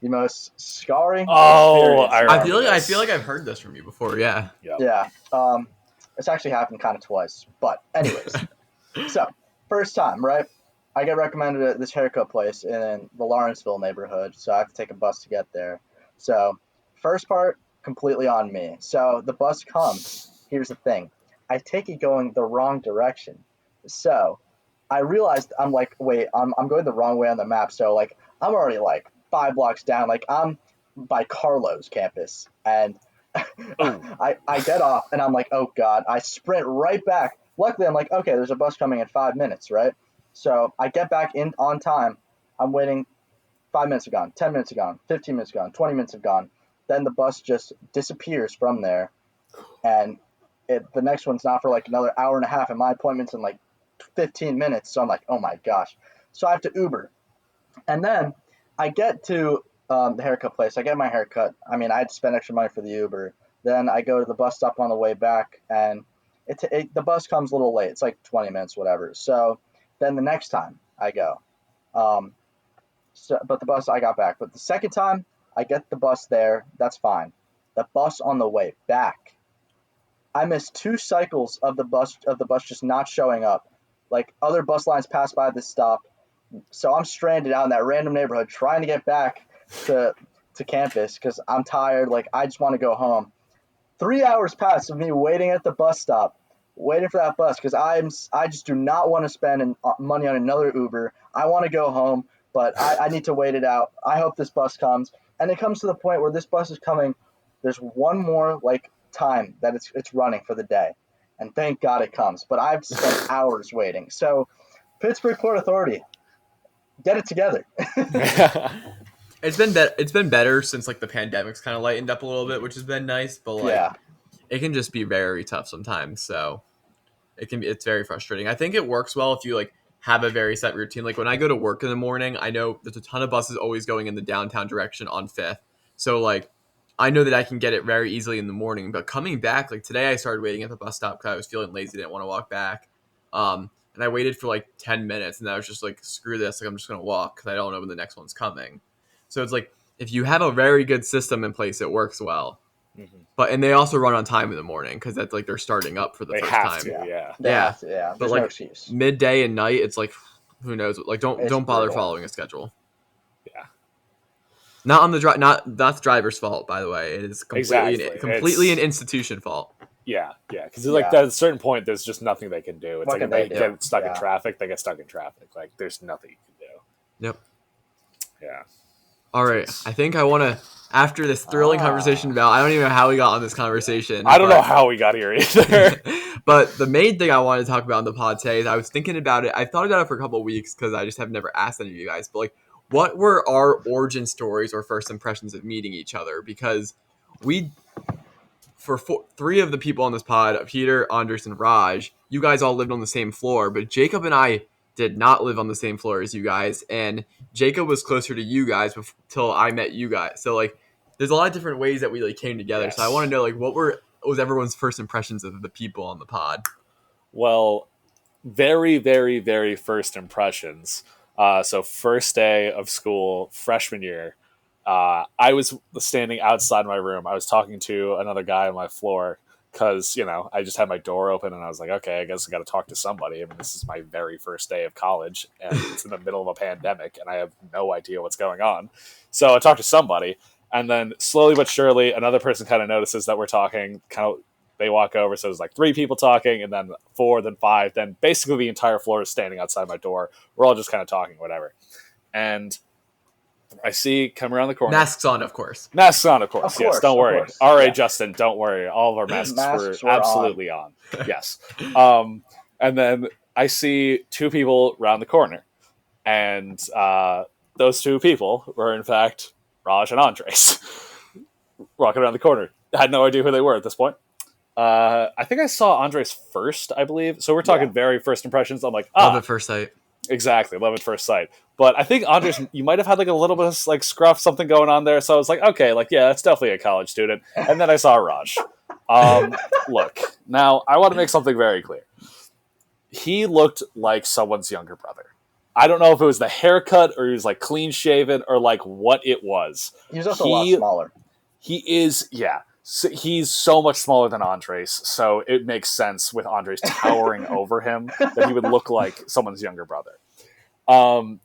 The most scarring. Oh, experience. I feel like I've heard this from you before. Yeah. Yeah. It's actually happened kind of twice. But anyways, so first time, right? I get recommended at this haircut place in the Lawrenceville neighborhood, so I have to take a bus to get there. So first part, completely on me. So the bus comes. Here's the thing. I take it going the wrong direction. So I realized I'm like, wait, I'm going the wrong way on the map. So like I'm already like 5 blocks down. Like I'm by Carlo's campus. And I get off and I'm like, oh God, I sprint right back. Luckily I'm like, okay, there's a bus coming in 5 minutes, right? So I get back in on time. I'm waiting. 5 minutes are gone, 10 minutes are gone, 15 minutes are gone, 20 minutes have gone. Then the bus just disappears from there. And the next one's not for like another hour and a half, and my appointment's in like 15 minutes. So I'm like, oh my gosh. So I have to Uber. And then I get to the haircut place. I get my haircut. I mean, I had to spend extra money for the Uber. Then I go to the bus stop on the way back, and the bus comes a little late. It's like 20 minutes, whatever. So then the next time I go, but the bus I got back. But the second time I get the bus there, that's fine. The bus on the way back, I missed 2 cycles of the bus just not showing up. Like other bus lines pass by this stop, so I'm stranded out in that random neighborhood trying to get back to campus because I'm tired. Like I just want to go home. 3 hours pass of me waiting at the bus stop, waiting for that bus because I just do not want to spend money on another Uber. I want to go home, but I need to wait it out. I hope this bus comes, and it comes to the point where this bus is coming. There's one more like time that it's running for the day, and thank God it comes. But I've spent hours waiting. So, Pittsburgh Port Authority, get it together. It's been better since like the pandemic's kind of lightened up a little bit, which has been nice. But like, Yeah. it can just be very tough sometimes. So it's very frustrating. I think it works well if you like have a very set routine. Like when I go to work in the morning, I know there's a ton of buses always going in the downtown direction on 5th. So like I know that I can get it very easily in the morning. But coming back, like today I started waiting at the bus stop because I was feeling lazy, didn't want to walk back. And I waited for like 10 minutes and I was just like, screw this. Like I'm just going to walk because I don't know when the next one's coming. So it's like if you have a very good system in place, it works well. And they also run on time in the morning because that's like they're starting up for the first time. Yeah. Yeah. But There's like no excuse. midday and night, it's like who knows? Like don't It's bother brutal. following a schedule. Yeah. Not on the not the driver's fault, by the way. It is completely Exactly. an institution fault. Yeah. Because like at a certain point, there's just nothing they can do. It's What like can if they they do? get stuck in Yeah. traffic, they get stuck in traffic. Like there's nothing you can do. Yep. Yeah. All right. I think I want to, after this thrilling conversation about, I don't even know how we got on this conversation. I don't know how we got here either. But the main thing I wanted to talk about in the pod today is I was thinking about it. I've thought about it for a couple of weeks because I just have never asked any of you guys. But like, what were our origin stories or first impressions of meeting each other? Because for three of the people on this pod, Peter, Andres, and Raj, you guys all lived on the same floor. But Jacob and I did not live on the same floor as you guys. And Jacob was closer to you guys until I met you guys. So like, there's a lot of different ways that we like came together. Yes. So I want to know like, what was everyone's first impressions of the people on the pod? Well, very, very, very first impressions. So first day of school, freshman year, I was standing outside my room. I was talking to another guy on my floor because, I just had my door open and I was like, okay, I guess I got to talk to somebody. I mean, this is my very first day of college and it's in the middle of a pandemic and I have no idea what's going on. So I talked to somebody and then slowly but surely another person kind of notices that we're talking, they walk over. So there's like 3 people talking and then 4, then 5, then basically the entire floor is standing outside my door. We're all just kind of talking, whatever. And I see come around the corner. Masks on, of course. Masks on, of course. Yes, don't worry. Course. All right, Yeah. Justin, don't worry. All of our masks were were absolutely on. Yes. And then I see 2 people around the corner. And those 2 people were, in fact, Raj and Andres. Walking around the corner. I had no idea who they were at this point. I think I saw Andres first, I believe. So we're talking very first impressions. I'm like, Love at first sight. Exactly, love at first sight. But I think Andres, you might have had like a little bit of like scruff, something going on there. So I was like, okay, like yeah, that's definitely a college student. And then I saw Raj. Look, now I want to make something very clear. He looked like someone's younger brother. I don't know if it was the haircut or he was like clean shaven or like what it was. He was also a lot smaller. He is, yeah. So he's so much smaller than Andres, so it makes sense with Andres towering over him that he would look like someone's younger brother. I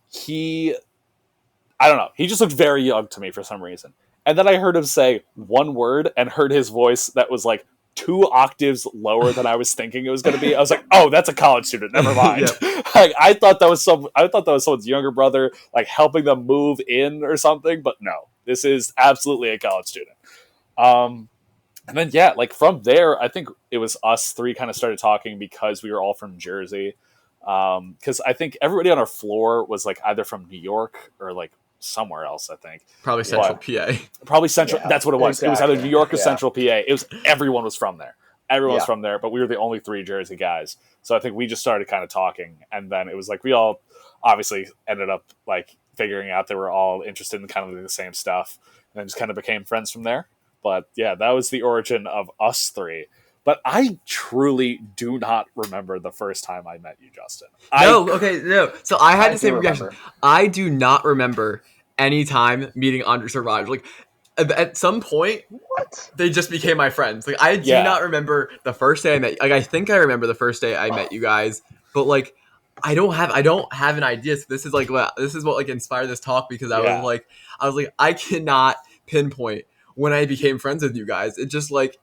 don't know. He just looked very young to me for some reason. And then I heard him say one word and heard his voice that was like 2 octaves lower than I was thinking it was going to be. I was like, "Oh, that's a college student. Never mind." Like, I thought that was someone's younger brother, like helping them move in or something. But no, this is absolutely a college student. And then, yeah, like from there, I think it was us 3 kind of started talking because we were all from Jersey. Because I think everybody on our floor was like either from New York or like somewhere else, I think. Probably Central PA. Probably Central. Yeah, that's what it was. exactly. It was either New York or Yeah. Central PA. Everyone was from there. Everyone was Yeah. from there, but we were the only 3 Jersey guys. So I think we just started kind of talking. And then it was like we all obviously ended up like figuring out they were all interested in kind of the same stuff. And then just kind of became friends from there. But yeah, that was the origin of us 3. But I truly do not remember the first time I met you, Justin. No. So I had I the same do reaction. remember. I do not remember any time meeting Andres or Raj. Like at some point, What? they just became my friends. Like I do Yeah. not remember the first day I met. Like I think I remember the first day I met you guys, but like I don't have an idea. So this is what like inspired this talk because I Yeah. was like I cannot pinpoint when I became friends with you guys. It just like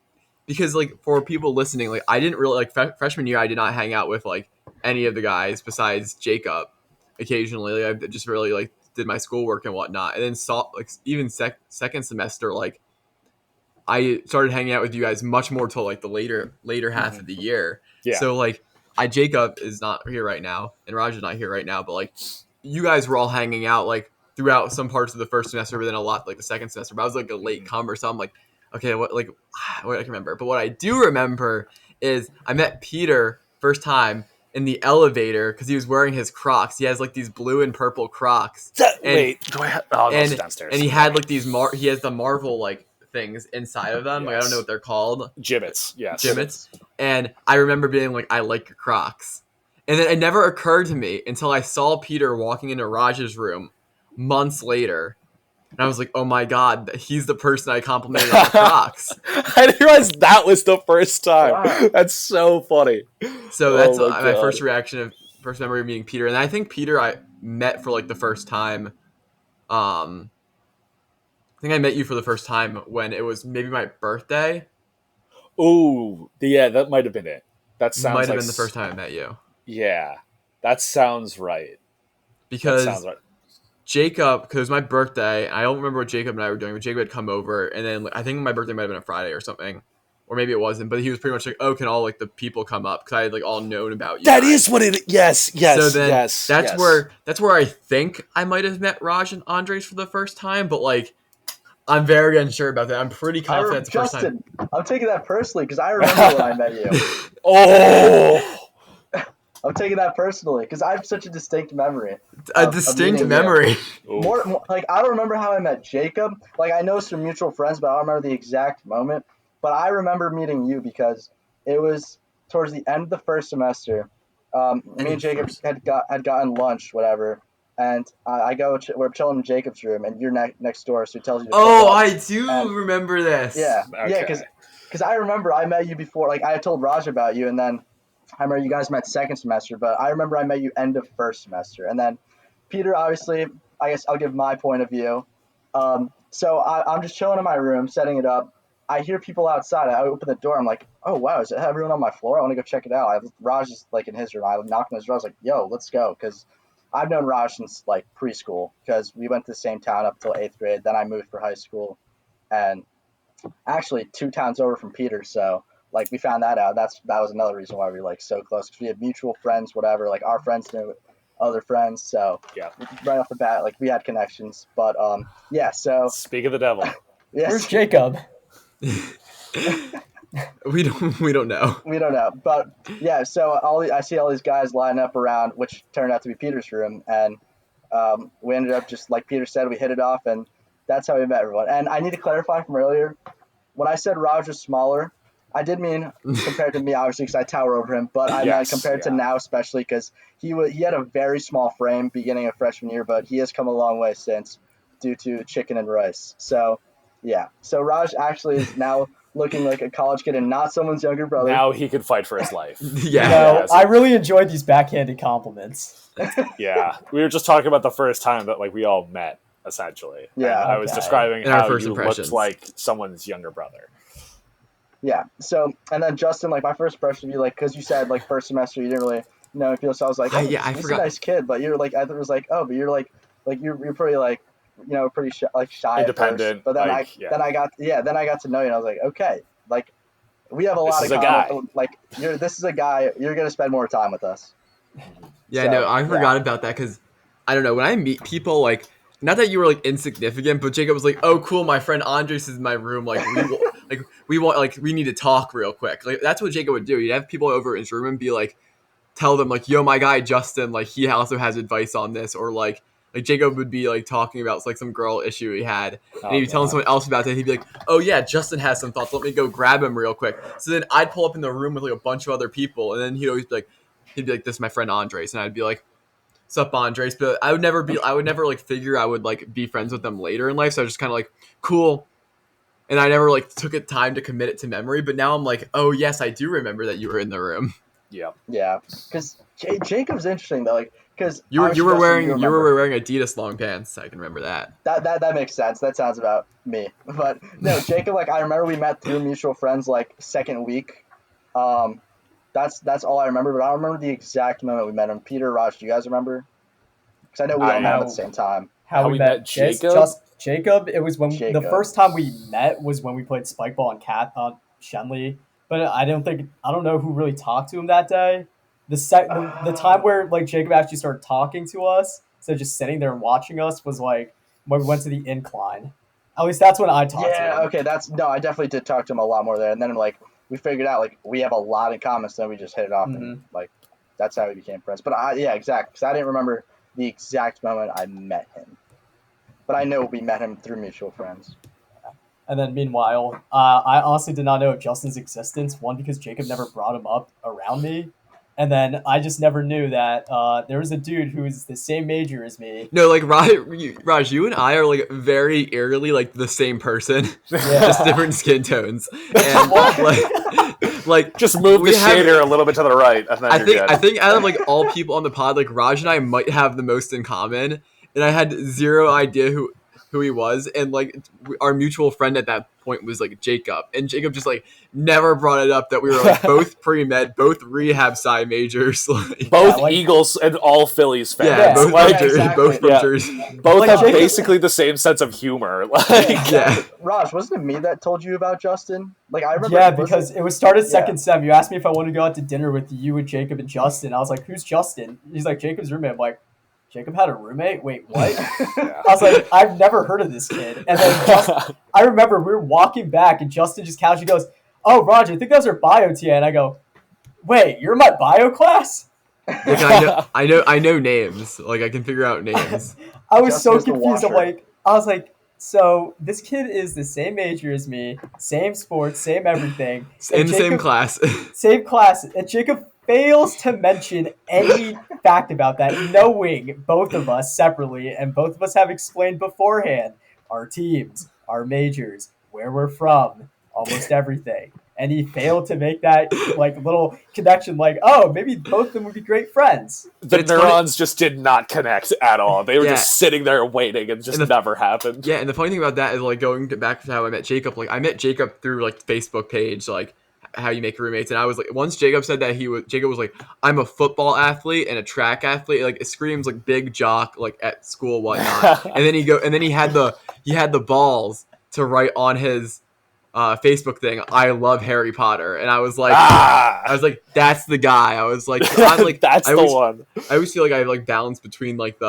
because like for people listening, like I didn't really like freshman year I did not hang out with like any of the guys besides Jacob. Occasionally, like, I just really like did my schoolwork and whatnot, and then saw like even second semester like I started hanging out with you guys much more till like the later half of the year. Yeah. So like Jacob is not here right now and Raj is not here right now, but like you guys were all hanging out like throughout some parts of the first semester, but then a lot like the second semester. But I was like a late comer, so I'm like, okay, what I can remember. But what I do remember is I met Peter first time in the elevator because he was wearing his Crocs. He has like these blue and purple Crocs. Wait, do I have? Oh, those are downstairs. And he had like these he has the Marvel like things inside of them. Yes. Like I don't know what they're called. Gibbets, yes. Gibbets. And I remember being like, I like your Crocs. And then it never occurred to me until I saw Peter walking into Raj's room months later. And I was like, oh my God, he's the person I complimented on the Crocs. I didn't realize that was the first time. Wow. That's so funny. So that's Oh my my God. first memory of meeting Peter. And I think Peter I met for like the first time. I think I met you for the first time when it was maybe my birthday. Ooh, yeah, that might have been it. That sounds Might have like been the first time I met you. Yeah, that sounds right. That Because sounds right. Jacob, because it was my birthday, I don't remember what Jacob and I were doing, but Jacob had come over, and then I think my birthday might have been a Friday or something, or maybe it wasn't, but he was pretty much like, oh, can all like the people come up? Because I had like all known about you That guys. is what it. Yes, yes, So then yes. that's yes. where I think I might have met Raj and Andres for the first time, but like I'm very unsure about that. I'm pretty confident it's the first time. Justin, I'm taking that personally because I remember when I met you. Oh, I'm taking that personally because I have such a distinct memory. A of distinct meeting you. memory. More like I don't remember how I met Jacob. Like I know some mutual friends, but I don't remember the exact moment. But I remember meeting you because it was towards the end of the first semester. Me and Jacob had gotten lunch, whatever, and we're chilling in Jacob's room, and you're next door, so he tells you. To Oh, pull up. I do And- remember this. Yeah, Okay. yeah, because I remember I met you before. Like I had told Raj about you, and then I remember you guys met second semester, but I remember I met you end of first semester, and then Peter. Obviously, I guess I'll give my point of view. So I'm just chilling in my room, setting it up. I hear people outside. I open the door. I'm like, oh wow, is it everyone on my floor? I want to go check it out. Raj is like in his room. I knocked on his door. I was like, yo, let's go, because I've known Raj since like preschool because we went to the same town up till 8th grade. Then I moved for high school, and actually 2 towns over from Peter. So like we found that out. That was another reason why we were like so close, because we had mutual friends, whatever. Like our friends knew other friends. So Yeah. right off the bat, like we had connections. But yeah. So speak of the devil. yes, Where's Jacob? We don't know. we don't know. But yeah. So I see all these guys lining up around, which turned out to be Peter's room, and we ended up just like Peter said, we hit it off, and that's how we met everyone. And I need to clarify from earlier, when I said Raj was smaller, I did mean compared to me, obviously, because I tower over him. But I meant Yes, compared to yeah. now, especially because he had a very small frame beginning of freshman year, but he has come a long way since due to chicken and rice. So yeah, so Raj actually is now looking like a college kid and not someone's younger brother. Now he can fight for his life. Yeah. No, yes. I really enjoyed these backhanded compliments. Yeah, we were just talking about the first time that like we all met, essentially. Yeah, And I was okay. describing In our how first you impressions. looked like someone's younger brother. Yeah. So, and then Justin, like my first impression of you, like, because you said like first semester you didn't really know people, so I was like, oh, I he's forgot. a nice kid, but you're like, I thought it was like, oh, but you're like you're pretty like, pretty shy at first. Independent, But then like, yeah. then I got to know you, and I was like, okay, like we have a This lot is of a common, guy. like this is a guy you're gonna spend more time with us. Yeah, So, no, I yeah. forgot about that because I don't know, when I meet people, like, not that you were like insignificant, but Jacob was like, "Oh, cool, my friend Andres is in my room. Like, we need to talk real quick." Like, that's what Jacob would do. He'd have people over in his room and be like, tell them like, "Yo, my guy Justin, like, he also has advice on this," or like Jacob would be like talking about like some girl issue he had, and he'd be telling someone else about it. He'd be like, "Oh yeah, Justin has some thoughts. Let me go grab him real quick." So then I'd pull up in the room with like a bunch of other people, and then he'd always be like, "This is my friend Andres," and I'd be like, "Sup, Andres?" But I would never like figure I would like be friends with them later in life. So I was just kind of like, cool. And I never like took it time to commit it to memory. But now I'm like, oh yes, I do remember that you were in the room. Yeah. Yeah, because Jacob's interesting though, like because You were wearing Adidas long pants. I can remember that. That makes sense. That sounds about me. But no, Jacob, like I remember we met through mutual friends like second week. That's all I remember, but I don't remember the exact moment we met him. Peter, Raj, do you guys remember? Because I know we all met him at the same time. How we met Jacob? Jacob, it was when the Jacob. first time we met was when we played Spikeball and Cat on Shenley. But I don't know who really talked to him that day. The time where like Jacob actually started talking to us, instead of just sitting there and watching us, was like when we went to the incline. At least that's when I talked to Yeah, him. okay, I definitely did talk to him a lot more there, and then like we figured out like we have a lot in common, so then we just hit it off, and like that's how we became friends. But yeah, exactly, because I didn't remember the exact moment I met him, but I know we met him through mutual friends. And then meanwhile, I honestly did not know of Justin's existence. One, because Jacob never brought him up around me. And then I just never knew that there was a dude who was the same major as me. No, like Raj, you and I are like very eerily like the same person, Yeah. just different skin tones, and like Just move the we have- shader a little bit to the right, and then I you're think good. I think out of like all people on the pod, like Raj and I might have the most in common, and I had zero idea who he was, and like our mutual friend at that point was like Jacob, and Jacob just like never brought it up that we were like both pre-med, both rehab sci majors, like, both Yeah, like- Eagles and all Phillies fans. yeah, both like, from Jersey, exactly. both from Yeah. Jersey. both Like have Jacob- basically the same sense of humor. Like, Yeah, Raj, wasn't it me that told you about Justin? Like I remember. Yeah, wasn't- because it was started second sem. You asked me if I wanted to go out to dinner with you and Jacob and Justin. I was like, "Who's Justin?" He's like, "Jacob's roommate." I'm like, "Jacob had a roommate? Wait, what?" I was like, "I've never heard of this kid." And then I remember we were walking back, and Justin just casually goes, "Oh, Roger, I think those are bio TA." And I go, "Wait, you're in my bio class?" like I know names, like I can figure out names. I was Justin so is the confused. washer. I was like, so this kid is the same major as me, same sports, same everything, In and the same Jacob- class. same class, and Jacob fails to mention any fact about that, knowing both of us separately, and both of us have explained beforehand our teams, our majors, where we're from, almost everything. And he failed to make that like little connection, like, oh, maybe both of them would be great friends. the It's funny- neurons just did not connect at all. They were Yeah. just sitting there waiting, and just And the- never happened. Yeah, and the funny thing about that is like going back to how I met Jacob. Like I met Jacob through like Facebook page, like how you make roommates. And I was like, once Jacob said that Jacob was like, I'm a football athlete and a track athlete. Like it screams like big jock, like at school, whatnot. and then he had the balls to write on his Facebook thing, I love Harry Potter, and I was like, that's the guy. I was like, I'm like, that's I the always- one. I always feel like I have like balance between like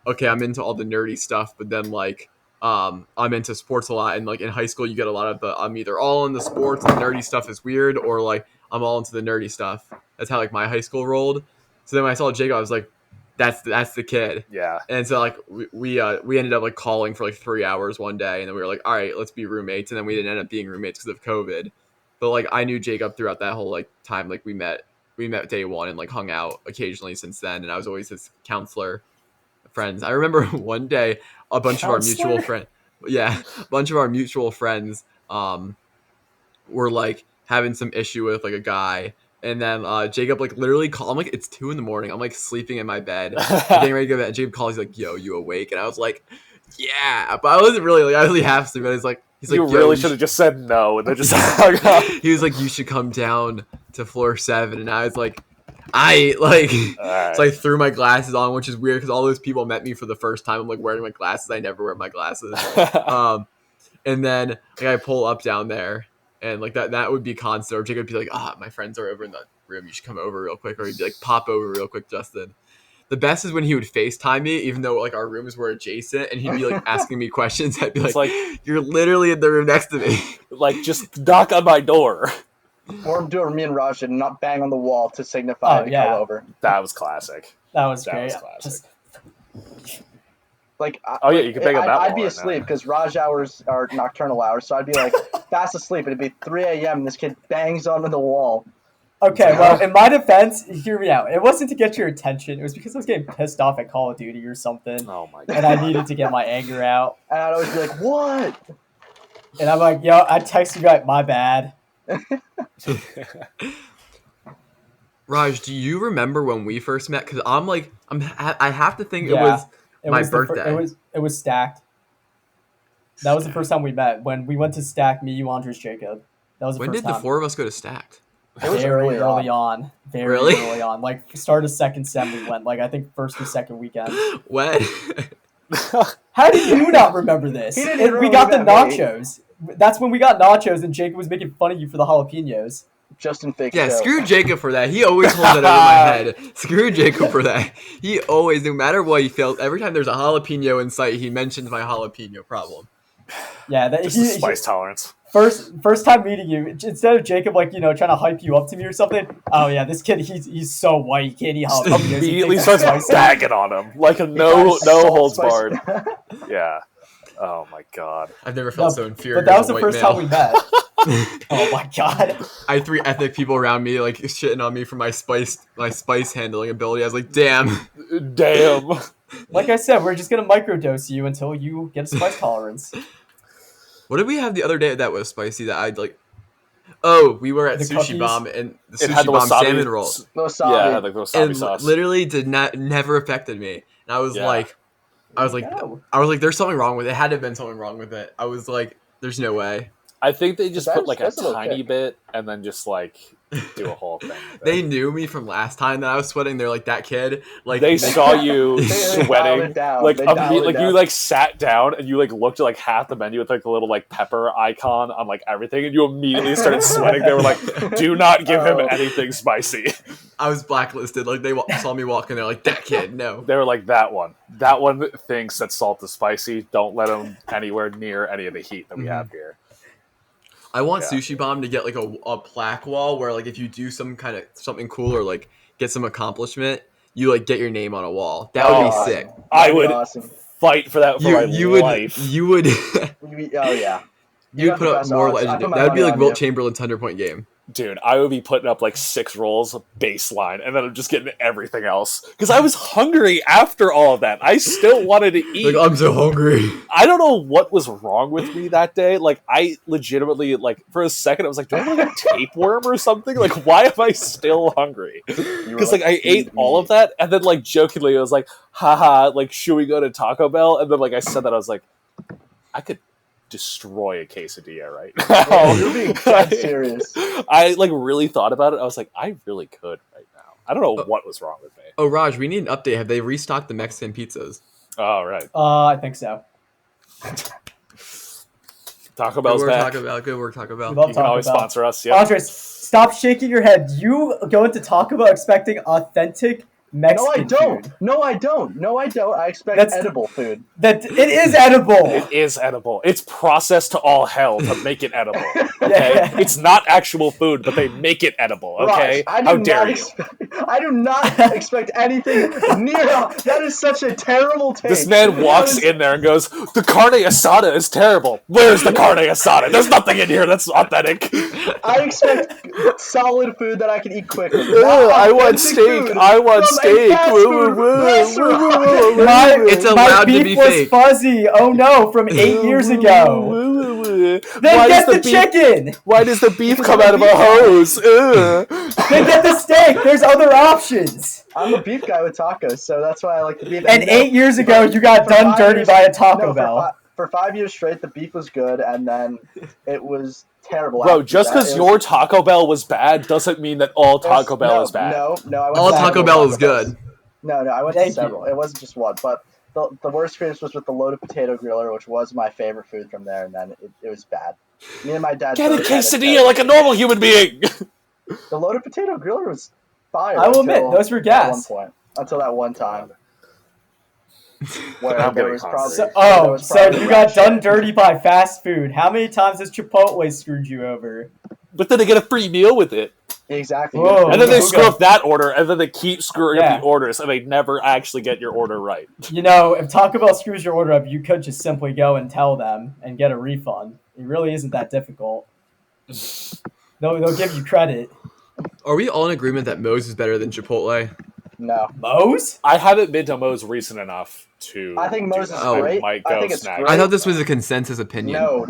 okay, I'm into all the nerdy stuff, but then like I'm into sports a lot, and like in high school you get a lot of I'm either all in the sports and nerdy stuff is weird, or like I'm all into the nerdy stuff. That's how like my high school rolled. So then when I saw Jacob, I was like, that's the kid. Yeah. And so like we ended up like calling for like 3 hours one day, and then we were like, all right, let's be roommates, and then we didn't end up being roommates because of COVID. But like I knew Jacob throughout that whole like time. Like we met day one and like hung out occasionally since then, and I was always his counselor friends. I remember one day a bunch of our mutual friends were like having some issue with like a guy, and then Jacob like literally called. I'm like, it's 2 a.m. I'm like sleeping in my bed, getting ready to go to bed. And Jacob calls. He's like, yo, you awake? And I was like, yeah, but I wasn't really like, I was really half asleep. But he's like, You yo, really you should have just said no, and then just hung up. he was like, you should come down to floor 7, and I was like, I like. Alright. So I threw my glasses on, which is weird because all those people met me for the first time. I'm like wearing my glasses. I never wear my glasses. And then like I pull up down there, and like that would be constant. Or Jacob would be like, my friends are over in the room. You should come over real quick. Or he'd be like, pop over real quick, Justin. The best is when he would FaceTime me, even though like our rooms were adjacent, and he'd be like asking me questions. I'd be It's like, like- you're literally in the room next to me. Like, just knock on my door. Or do it, me and Raj did not bang on the wall to signify Oh, to yeah. come over. That was classic. That was That great. was classic. Like, Oh, yeah, you can bang on that I'd wall be right asleep now. because Raj hours are nocturnal hours, so I'd be like fast asleep, and it'd be 3 a.m. and this kid bangs onto the wall. Okay, well, in my defense, hear me out. It wasn't to get your attention. It was because I was getting pissed off at Call of Duty or something, Oh my god. and I needed to get my anger out. And I'd always be like, what? And I'm like, yo, I text you guys, my bad. Raj, do you remember when we first met? Because I have to think Yeah. it was It my was birthday. It was stacked. That was the first time we met when we went to Stack. Me, you, Andres, Jacob. That was the when first did the time. 4 of us go to Stacked? It was Very early early on. on. Very Really? early on. Like start of second sem, we went. Like I think first or second weekend. When? How did you not remember this? He didn't We got the remember that, nachos. That's when we got nachos, and Jacob was making fun of you for the jalapenos. Justin fakes Yeah, joke. screw Jacob for that. He always holds it over my head. Screw Jacob for that. He always, no matter what he feels, every time there's a jalapeno in sight, he mentions my jalapeno problem. Yeah, Just the spice tolerance. First time meeting you, instead of Jacob trying to hype you up to me or something. Oh yeah, this kid he's so white, he can't eat jalapenos. He Immediately thinks it's starts spicy. bagging on him like a no holds barred. Yeah. Oh my god. I've never felt No, so inferior. But that was as a the white first male. time we met. Oh my god. I had 3 ethnic people around me like shitting on me for my spice handling ability. I was like, damn. Damn. Like I said, we're just gonna microdose you until you get a spice tolerance. What did we have the other day that was spicy that I'd like? Oh, we were at The Sushi cookies? Bomb and the It had Sushi the Bomb wasabi. salmon roll. Wasabi. Yeah, like the wasabi And sauce. literally never affected me. And I was Yeah. like, No. there's something wrong with it. It had to have been something wrong with it. I was like, there's no way. I think they just put like a That's a little tiny kick. bit and then just like do a whole thing. with it. They knew me from last time that I was sweating. They're like, that kid. Like They saw you They dialed sweating. it down. Like They dialed it like you down. like sat down and you like looked at like half the menu with like the little like pepper icon on like everything and you immediately started sweating. They were like, "Do not give him Oh. anything spicy." I was blacklisted. Like they saw me walking. They're like, that kid. No. They were like, "That one thinks that salt is spicy. Don't let him anywhere near any of the heat that we have here." I want Yeah. Sushi Bomb to get like a plaque wall where like if you do some kind of something cool or like get some accomplishment, you like get your name on a wall. That would Oh, be sick. I That'd be would awesome. fight for that for my You would life. you would Oh yeah. you would got put the up best more odds. I legendary. put my That would be money like on Wilt you. Chamberlain's 100-point game. Dude, I would be putting up like 6 rolls baseline, and then I'm just getting everything else because I was hungry after all of that. I still wanted to eat. Like I'm so hungry. I don't know what was wrong with me that day. Like, I legitimately, like, for a second, I was like, "Do I have like a tapeworm or something? Like, why am I still hungry?" Because like I ate all of that, and then like jokingly, I was like, "Haha, like, should we go to Taco Bell?" And then like I said that, I was like, I could destroy a quesadilla right now. You're being dead serious. I like really thought about it. I was like, I really could right now. I don't know what was wrong with me. Oh, Raj, we need an update. Have they restocked the Mexican pizzas? Oh, right. I think so. Taco Good Bell's work, back. Taco Bell. Good work, Taco We Bell. love You can Taco always Bell. sponsor us. Yeah. Andres, stop shaking your head. You go into Taco Bell expecting authentic No, I Mexican don't. food. No, I don't. No, I don't. I expect That's- edible food. That it is edible. It is edible. It's processed to all hell to make it edible. Okay, Yeah. it's not actual food, but they make it edible. Okay, Raj, how dare you? I do not expect anything near. That is such a terrible take. This man walks in there and goes, "The carne asada is terrible. Where's the carne asada? There's nothing in here that's authentic." I expect solid food that I can eat quickly. I want steak. I want steak. Woo, woo, woo, woo, woo, My, It's my allowed to beef be was fake. fuzzy. Oh no, from 8 years ago. Then Why get does the beef- chicken. Why does the beef come out of a hose? Ugh. Then get the steak. There's other options. I'm a beef guy with tacos, so that's why I like the beef. And 8 years ago, you got for done 5 dirty years- by a Taco no, Bell. For 5 years straight, the beef was good, and then it was terrible. Bro, after just that. because It your was- Taco Bell was bad doesn't mean that all it was- Taco Bell no, is bad. No, I went All to Taco several Bell is Bells. good. No, I went Thank to you. several. It wasn't just one, but the worst experience was with the loaded potato griller, which was my favorite food from there, and then it was bad. Me and my dad Get a both had it quesadilla like a normal human being. The loaded potato griller was fire. I will admit, until those were at gas. one point, until that one time where I'm there getting was hungry. probably So, there was so probably you rat got done shit. dirty by fast food. How many times has Chipotle screwed you over? But then they get a free meal with it. Exactly. Whoa. And then they Okay. screw up that order, and then they keep screwing Yeah. up the orders, and they never actually get your order right. You know, if Taco Bell screws your order up, you could just simply go and tell them and get a refund. It really isn't that difficult. They'll give you credit. Are we all in agreement that Moe's is better than Chipotle? No, Moe's? I haven't been to Moe's recent enough to. I think do Moe's is that. Oh. I great. might I go think it's snack. great. I thought this was a consensus opinion. No.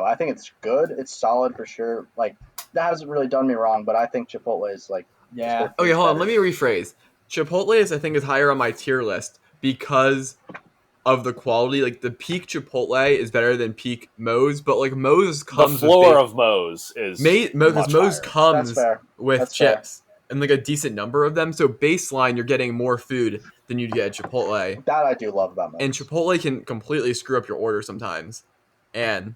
I think it's good. It's solid for sure. Like that hasn't really done me wrong, but I think Chipotle is like. Yeah. Okay, hold on. Let me rephrase. Chipotle is, I think, is higher on my tier list because of the quality. Like the peak Chipotle is better than peak Moe's, but like Moe's The comes floor with of Moe's is because much Moe's higher. comes That's fair. with That's fair. chips. and like a decent number of them. So baseline, you're getting more food than you'd get at Chipotle. That I do love about Moe's. And Chipotle can completely screw up your order sometimes, and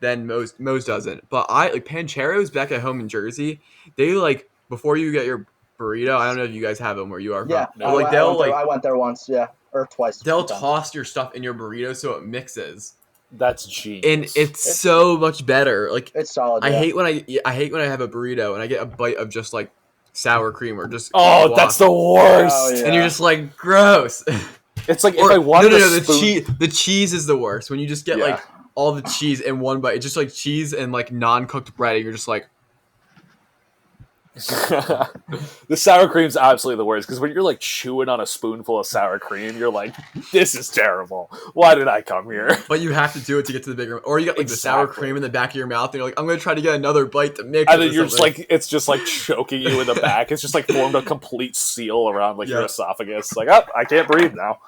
then Moe's doesn't. But I like Pancheros back at home in Jersey. They like before you get your burrito. I don't know if you guys have them where you are. Yeah, from. Like I went there once, yeah, or twice. They'll sometimes. toss your stuff in your burrito so it mixes, That's genius. and it's so much better. Like It's solid. I yeah. hate when I have a burrito and I get a bite of just like sour cream or just oh, guac, that's the worst. Oh, yeah. and you're just like gross. It's like Or, if I wanted no, a spoon. the cheese is the worst when you just get Yeah. like all the cheese in one bite. It's just like cheese and like non-cooked bread, and you're just like, The sour cream's absolutely the worst because when you're like chewing on a spoonful of sour cream, you're like, "This is terrible. Why did I come here?" but you have to do it to get to the bigger. Or you got like the sour Exactly. cream in the back of your mouth, and you're like, I'm gonna try to get another bite to mix. And it then with you're just something. like, it's just like choking you in the back. It's just like formed a complete seal around like your Yeah. esophagus. Like, oh, I can't breathe now.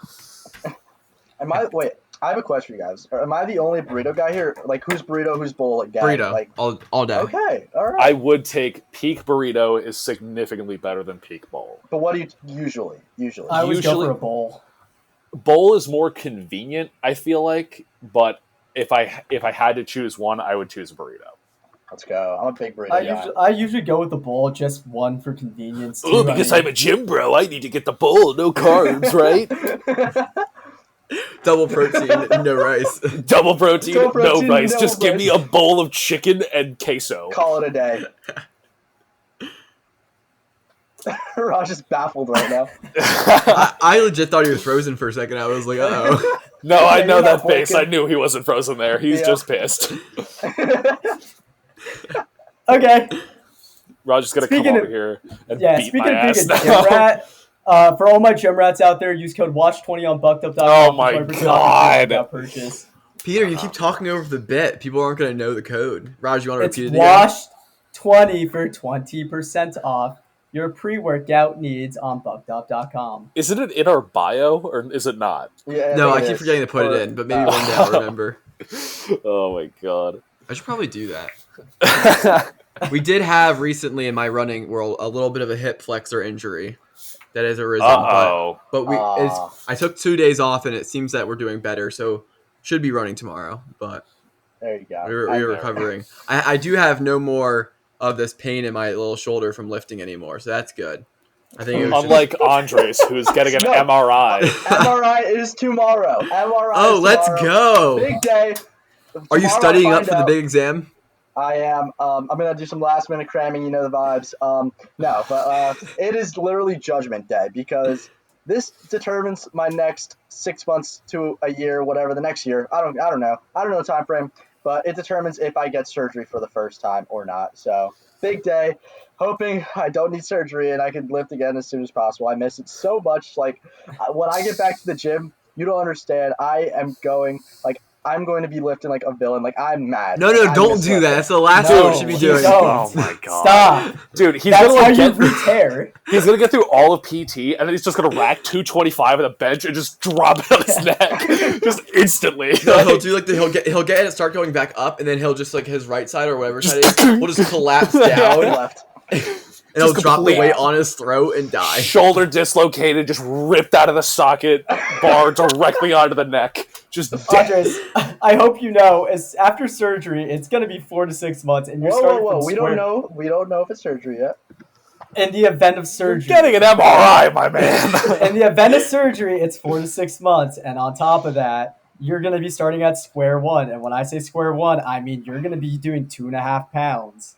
Wait, I have a question, for you guys. Am I the only burrito guy here? Like, who's burrito, who's bowl? Like, guy? burrito Like, all day. okay, all right. I would take Peak Burrito is significantly better than Peak Bowl. But what do you usually? I always go Usually- for a bowl. Bowl is more convenient, I feel like, but if I had to choose one, I would choose a burrito. Let's go. I'm a big burrito I guy. usually go with the bowl, just one for convenience. Oh, too. I because mean, I'm a gym bro, I need to get the bowl, no carbs, right? Double protein, no rice. Double protein, Double protein, no rice. no Just give me rice. a bowl of chicken and queso. Call it a day. Raj is baffled right now. I legit thought he was frozen for a second. I was like, oh. No, I Yeah, know you're that not face. I Vulcan. knew he wasn't frozen there. He's Yeah. just pissed. Okay, Roger's gonna come Speaking over of- here and yeah. beat Speaking my of ass being a now. gym rat, for all my gym rats out there, use code WATCH20 on BuckedUp.com. Oh my for 20% God. off purchase. Peter, you keep talking over the bit. People aren't going to know the code. Raj, you want to It's repeat it again? WATCH20 for 20% off your pre-workout needs on BuckedUp.com. Isn't it in our bio or is it not? Yeah, No, I think it keep is. forgetting to put Or- it in, but maybe one day I'll remember. Oh my god. I should probably do that. We did have recently in my running world a little bit of a hip flexor injury that has arisen, Uh-oh. but Aw. I took 2 days off and it seems that we're doing better, so should be running tomorrow. But There you go. we're recovering. I do have no more of this pain in my little shoulder from lifting anymore, so that's good. I think it was Unlike Andres, who's getting an No. MRI. MRI is tomorrow. MRI. oh, is let's tomorrow. go! Big day. Are you Tomorrow studying I'll up find for the out. big exam? I am. I'm gonna do some last minute cramming. You know the vibes. No, but it is literally Judgment Day because this determines my next 6 months to a year, whatever the next year. I don't know. I don't know the time frame, but it determines if I get surgery for the first time or not. So big day. Hoping I don't need surgery and I can lift again as soon as possible. I miss it so much. Like when I get back to the gym, you don't understand. I'm going to be lifting like a villain. Like I'm mad. No, Like, I don't miss do that. lifting. That's the last No, thing we should be you doing. don't. Oh my god. Stop. Dude, he's That's gonna how like, you get re-tear. he's gonna get through all of PT and then he's just gonna rack 225 on the bench and just drop it on his neck. Just instantly. No, he'll do like he'll get it and start going back up, and then he'll just like his right side or whatever side it is, will just collapse down, and Left. he'll Just drop the complete- weight on his throat and die. Shoulder dislocated, just ripped out of the socket, bar directly onto the neck. Just dead. Andres, I hope you know, as after surgery, it's going to be 4 to 6 months, and you're starting Whoa! from We square. don't know. We don't know if it's surgery yet. In the event of You're surgery, getting an MRI, my man. in the event of surgery, it's 4 to 6 months, and on top of that, you're going to be starting at square one. And when I say square one, I mean you're going to be doing 2.5 pounds.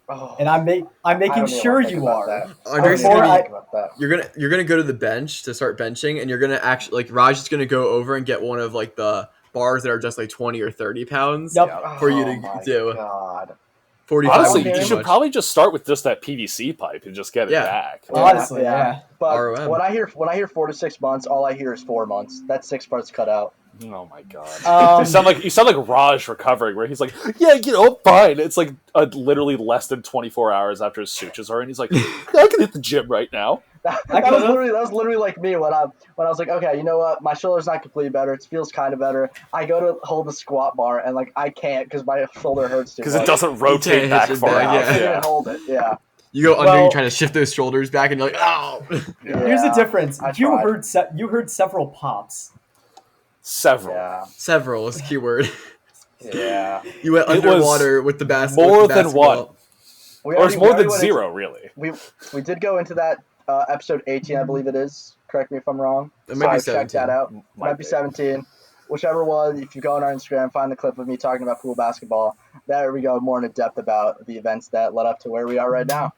Oh, And I'm making I don't even sure wanna think you about are. that. Andres I don't Before even I- think about that. You're gonna go to the bench to start benching, and you're gonna actually like Raj is gonna go over and get one of like the bars that are just like 20 or 30 pounds. Yep. For you to Oh my do. God. 45 Honestly, would be you too should much. probably just start with just that PVC pipe and just get it Yeah. back. Honestly, yeah. But ROM. when I hear 4 to 6 months, all I hear is 4 months. That's 6 parts cut out. Oh my god. Um, you sound like Raj recovering, where he's like, yeah, I'm fine. It's like literally less than 24 hours after his sutures are in. He's like, I can hit the gym right now. That could've. was literally like me when I was like, okay, you know what? My shoulder's not completely better. It feels kind of better. I go to hold the squat bar and like I can't because my shoulder hurts too much. Because it doesn't can't rotate hit back your far back, enough. I yeah. can't hold it. Yeah. You go under, Well- you try to shift those shoulders back, and you're like, oh. Here's the difference. I You tried. heard several pops. Several. Yeah. Several is the key word. Yeah. You went It was underwater with the more than one. We Or it's already- more we already than went zero, really. We did go into that episode 18, I believe it is. Correct me if I'm wrong. It might be So check 17. that out. Might be 17. Whichever one, if you go on our Instagram, find the clip of me talking about pool basketball. There we go more in depth about the events that led up to where we are right now.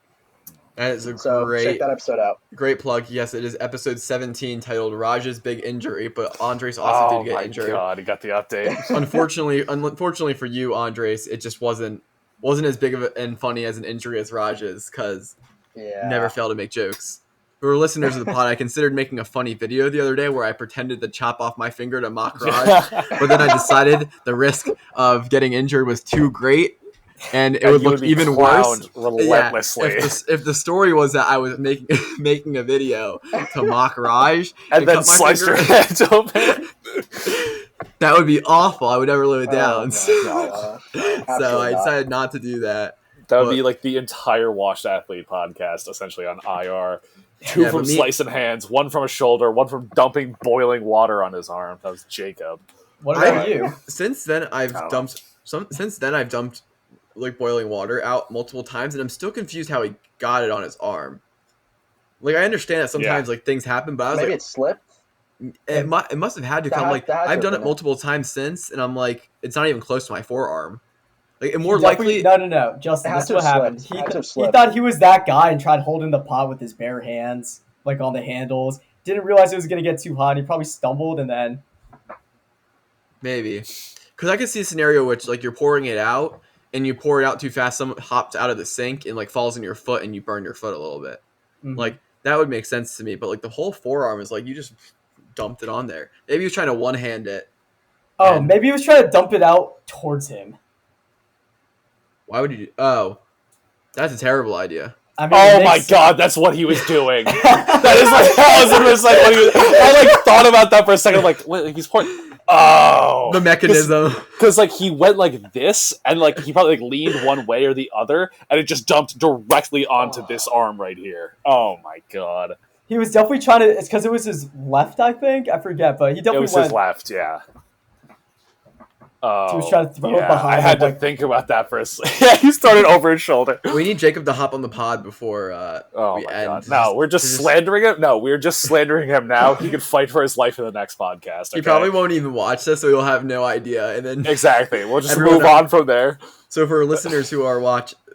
That is a So great, check that episode out. great plug. Yes, it is episode 17 titled Raj's Big Injury, but Andres also Oh did get my injured. god, he got the update. Unfortunately for you, Andres, it just wasn't as big of and funny as an injury as Raj's, because Yeah. never fail to make jokes. For listeners of the pod, I considered making a funny video the other day where I pretended to chop off my finger to mock Raj, but then I decided the risk of getting injured was too great, and it would you look be even worse. clowned relentlessly. Yeah, if the story was that I was making a video to mock Raj and then cut my sliced your finger, head open. that would be awful. I would never live it Oh, down. my So gosh. I Absolutely not. decided not to do that. That would But- be like the entire Washed Athlete podcast, essentially on IR. Two Yeah, from but me- slicing hands, one from a shoulder, one from dumping boiling water on his arm. That was Jacob. What about I- you? Since then, I've I don't dumped like boiling water out multiple times, and I'm still confused how he got it on his arm. Like I understand that sometimes like things happen, but I was Maybe like, it slipped. it must have had to That come. had- Like that had to I've have done been it it. multiple times since, and I'm like, it's not even close to my forearm. Like and He more definitely- likely, No, Justin, It had this is to what have happened. slipped. It had to have He slipped. thought he was that guy and tried holding the pot with his bare hands, like on the handles. Didn't realize it was gonna get too hot. He probably stumbled and then maybe because I could see a scenario which like you're pouring it out and you pour it out too fast, someone hops out of the sink and like falls in your foot and you burn your foot a little bit. Mhm. Like that would make sense to me, but like the whole forearm is like you just dumped it on there. Maybe he was trying to one hand it. oh, and- maybe he was trying to dump it out towards him. Why would you? Oh, that's a terrible idea. I mean, Oh it my makes- god, that's what he was doing. That is like 1,000% what he was. I like thought about that for a second. I'm like, wait, he's pointing. Oh, The mechanism. because like he went like this, and like he probably like leaned one way or the other, and it just dumped directly onto this arm right here. Oh my god, He was definitely trying to. It's because it was his left, I think. I forget, but he it definitely was went. his left, yeah. Oh, He was trying to throw it yeah, behind I had him, to like- think about that for a second. Yeah, he started over his shoulder. We need Jacob to hop on the pod before Oh we my end. god! No, we're just to slandering him. No, we're just slandering him now. He can fight for his life in the next podcast. He okay? probably won't even watch this, so he'll have no idea. And then Exactly. We'll just Everyone move on from there. so for listeners who are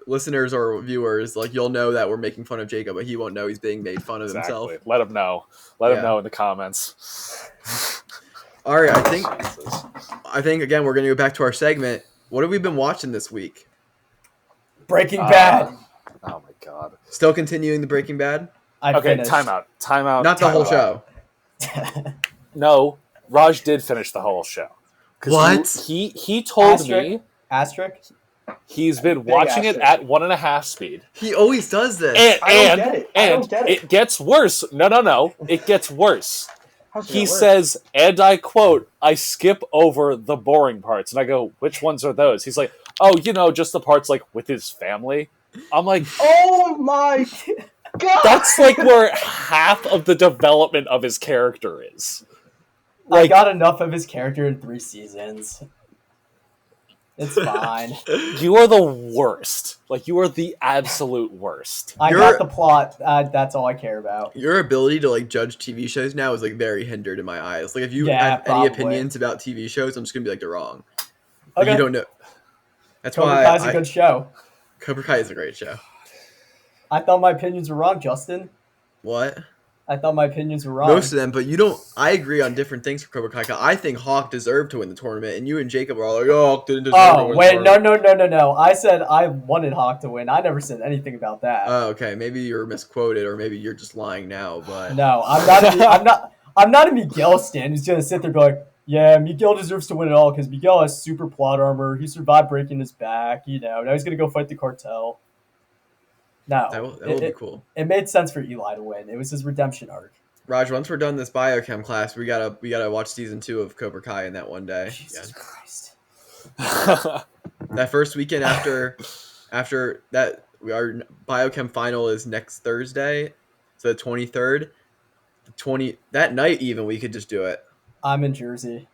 listeners or viewers, like you'll know that we're making fun of Jacob, but he won't know he's being made fun of himself. Exactly. Let him know. Let him Yeah. know in the comments. All right, Jesus. I think again we're gonna go back to our segment. What have we been watching this week? Breaking Bad. Oh my god. Still continuing the Breaking Bad? I Okay, finished. time out. Time out. Not the time whole out. show. No, Raj did finish the whole show. 'Cause What? He told Asterisk. me Asterisk. he's been Big watching it asterisk. at 1.5 speed. He always does this. And I don't get it. I don't get it. it gets worse. No. It gets worse. How's it He work? says, and I quote, I skip over the boring parts. And I go, which ones are those? He's like, oh, just the parts like with his family. I'm like, "Oh my god!" that's like where half of the development of his character is. I got enough of his character in 3 seasons. It's fine. You are the worst. Like, you are the absolute worst. I You're- got the plot. That's all I care about. Your ability to like judge TV shows now is like very hindered in my eyes. Like if you Yeah, have probably. any opinions about TV shows, I'm just gonna be like they're wrong. Like, Okay. you don't know. That's Cobra why Kai's a good show. Cobra Kai is a great show. I thought my opinions were wrong, Justin. What? I thought my opinions were wrong. Most of them, but you don't. I agree on different things for Cobra Kai. I think Hawk deserved to win the tournament, and you and Jacob are all like, "Oh, Hawk didn't deserve to Oh win." wait, the tournament." no! I said I wanted Hawk to win. I never said anything about that. Oh, okay. Maybe you're misquoted, or maybe you're just lying now. But No, I'm not. I'm not a Miguel stan who's gonna sit there and be like, "Yeah, Miguel deserves to win it all because Miguel has super plot armor. He survived breaking his back. Now he's gonna go fight the cartel." No, that will be cool. it made sense for Eli to win. It was his redemption arc. Raj, once we're done this biochem class, we gotta watch season 2 of Cobra Kai in that one day. Jesus Christ! That first weekend after that, our biochem final is next Thursday, so the 23rd. That night even we could just do it. I'm in Jersey.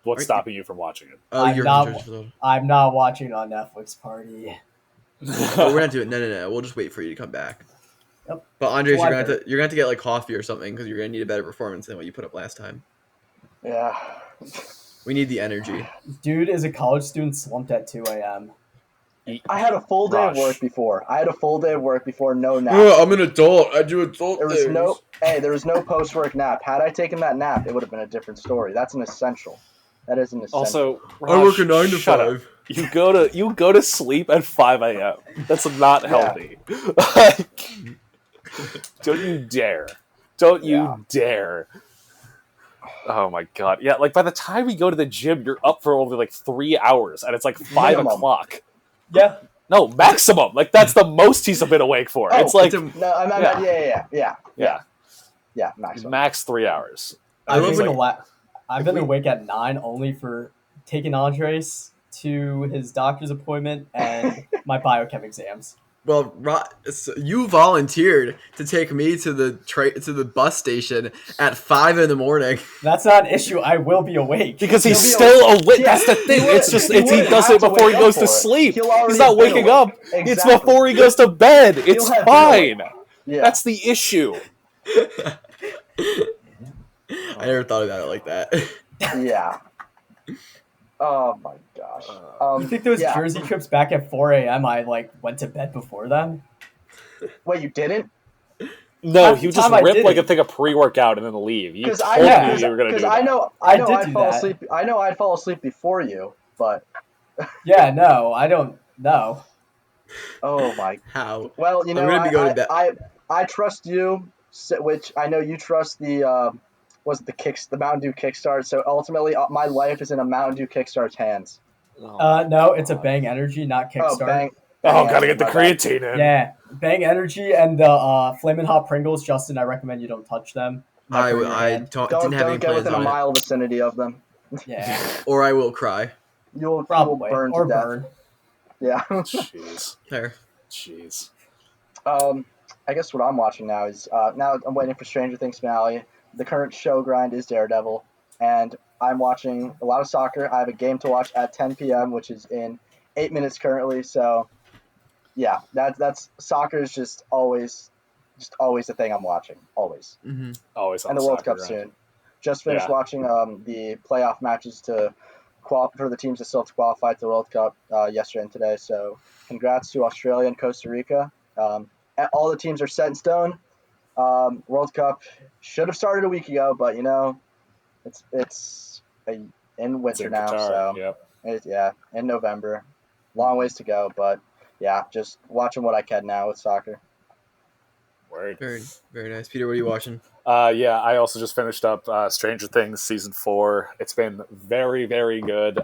What's stopping you from watching it? Oh, I'm you're not- in Jersey. I'm not watching it on Netflix Party. Oh, we're not doing. No. We'll just wait for you to come back. Yep. But Andres, July you're gonna have to get like coffee or something because you're gonna need a better performance than what you put up last time. Yeah. We need the energy. Dude is a college student slumped at 2 a.m. I had a full day of Rush. work before. No nap. Oh, I'm an adult. I do adult There was no post work nap. Had I taken that nap, it would have been a different story. That's an essential. That is an essential. Also, I work a Raj, 9 to shut up. 5. You go to sleep at 5 a.m. That's not Yeah. healthy. Don't you dare. Dare. Oh my god. Yeah, like by the time we go to the gym, you're up for only like 3 hours and it's like 5 Minimum. o'clock. Yeah. No, maximum. Like that's the most he's been awake for. Oh, it's like no, yeah, maximum. max 3 hours. I love when I've been awake at 9 only for taking Andres to his doctor's appointment and my biochem exams. Well, you volunteered to take me to the bus station at 5 a.m. That's not an issue. I will be awake. Because he's He'll be still awake. Yeah, That's the thing. he It's wouldn't- just he he wouldn't does have it to before he wake goes up to for it. sleep. He'll already He's not have been waking awake. up. It's Exactly. before he goes to bed. It's have been fine. Yeah. That's the issue. I never thought about it like that. Yeah. Oh my gosh. You think those yeah. Jersey trips back at 4 a.m. I like went to bed before them? Wait, you didn't? No, Half he the would just time I rip like a didn't. thing of pre-workout and then leave. You Because told I me you were going to do that. I know I did I'd do fall that. asleep. I know I'd fall asleep before you, but Yeah, no, I don't know. oh my. How? Well, you know, I'm gonna be going to bed. I trust you, which I know you trust the the Mountain Dew Kickstart. So ultimately, my life is in a Mountain Dew Kickstart's hands. No, it's a Bang Energy, not Kickstart. Oh, bang! Oh, gotta get the my bad. creatine in. Yeah, Bang Energy and the Flamin' Hot Pringles. Justin, I recommend you don't touch them. Might burn your hand. didn't Don't have any get plans within a on it. mile vicinity of them. Yeah, Or I will cry. You'll probably burn or to death. burn. Yeah. Jeez. There. Jeez. I guess what I'm watching now is now I'm waiting for Stranger Things finale. The current show grind is Daredevil, and I'm watching a lot of soccer. I have a game to watch at 10 p.m., which is in 8 minutes currently. So, yeah, that's soccer is just always the thing I'm watching, always. Mm-hmm. Always on And the World soccer Cup grind. soon. Just finished Yeah. watching the playoff matches for the teams that still have to qualify to the World Cup yesterday and today. So, congrats to Australia and Costa Rica. All the teams are set in stone. World Cup should have started a week ago, but you know, it's in It's winter in now, Qatar, so yep. in November, long ways to go. But yeah, just watching what I can now with soccer. Word. Very, very nice. Peter, what are you watching? Yeah, I also just finished up Stranger Things season 4. It's been very, very good.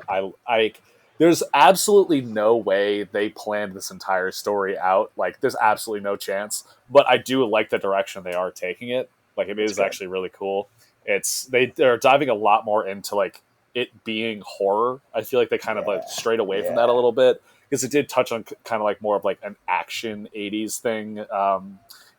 There's absolutely no way they planned this entire story out. Like, there's absolutely no chance. But I do like the direction they are taking it. Like, it is good. actually really cool. They're diving a lot more into like it being horror. I feel like they kind of like strayed away from that a little bit because it did touch on kind of like more of like an action 80s thing.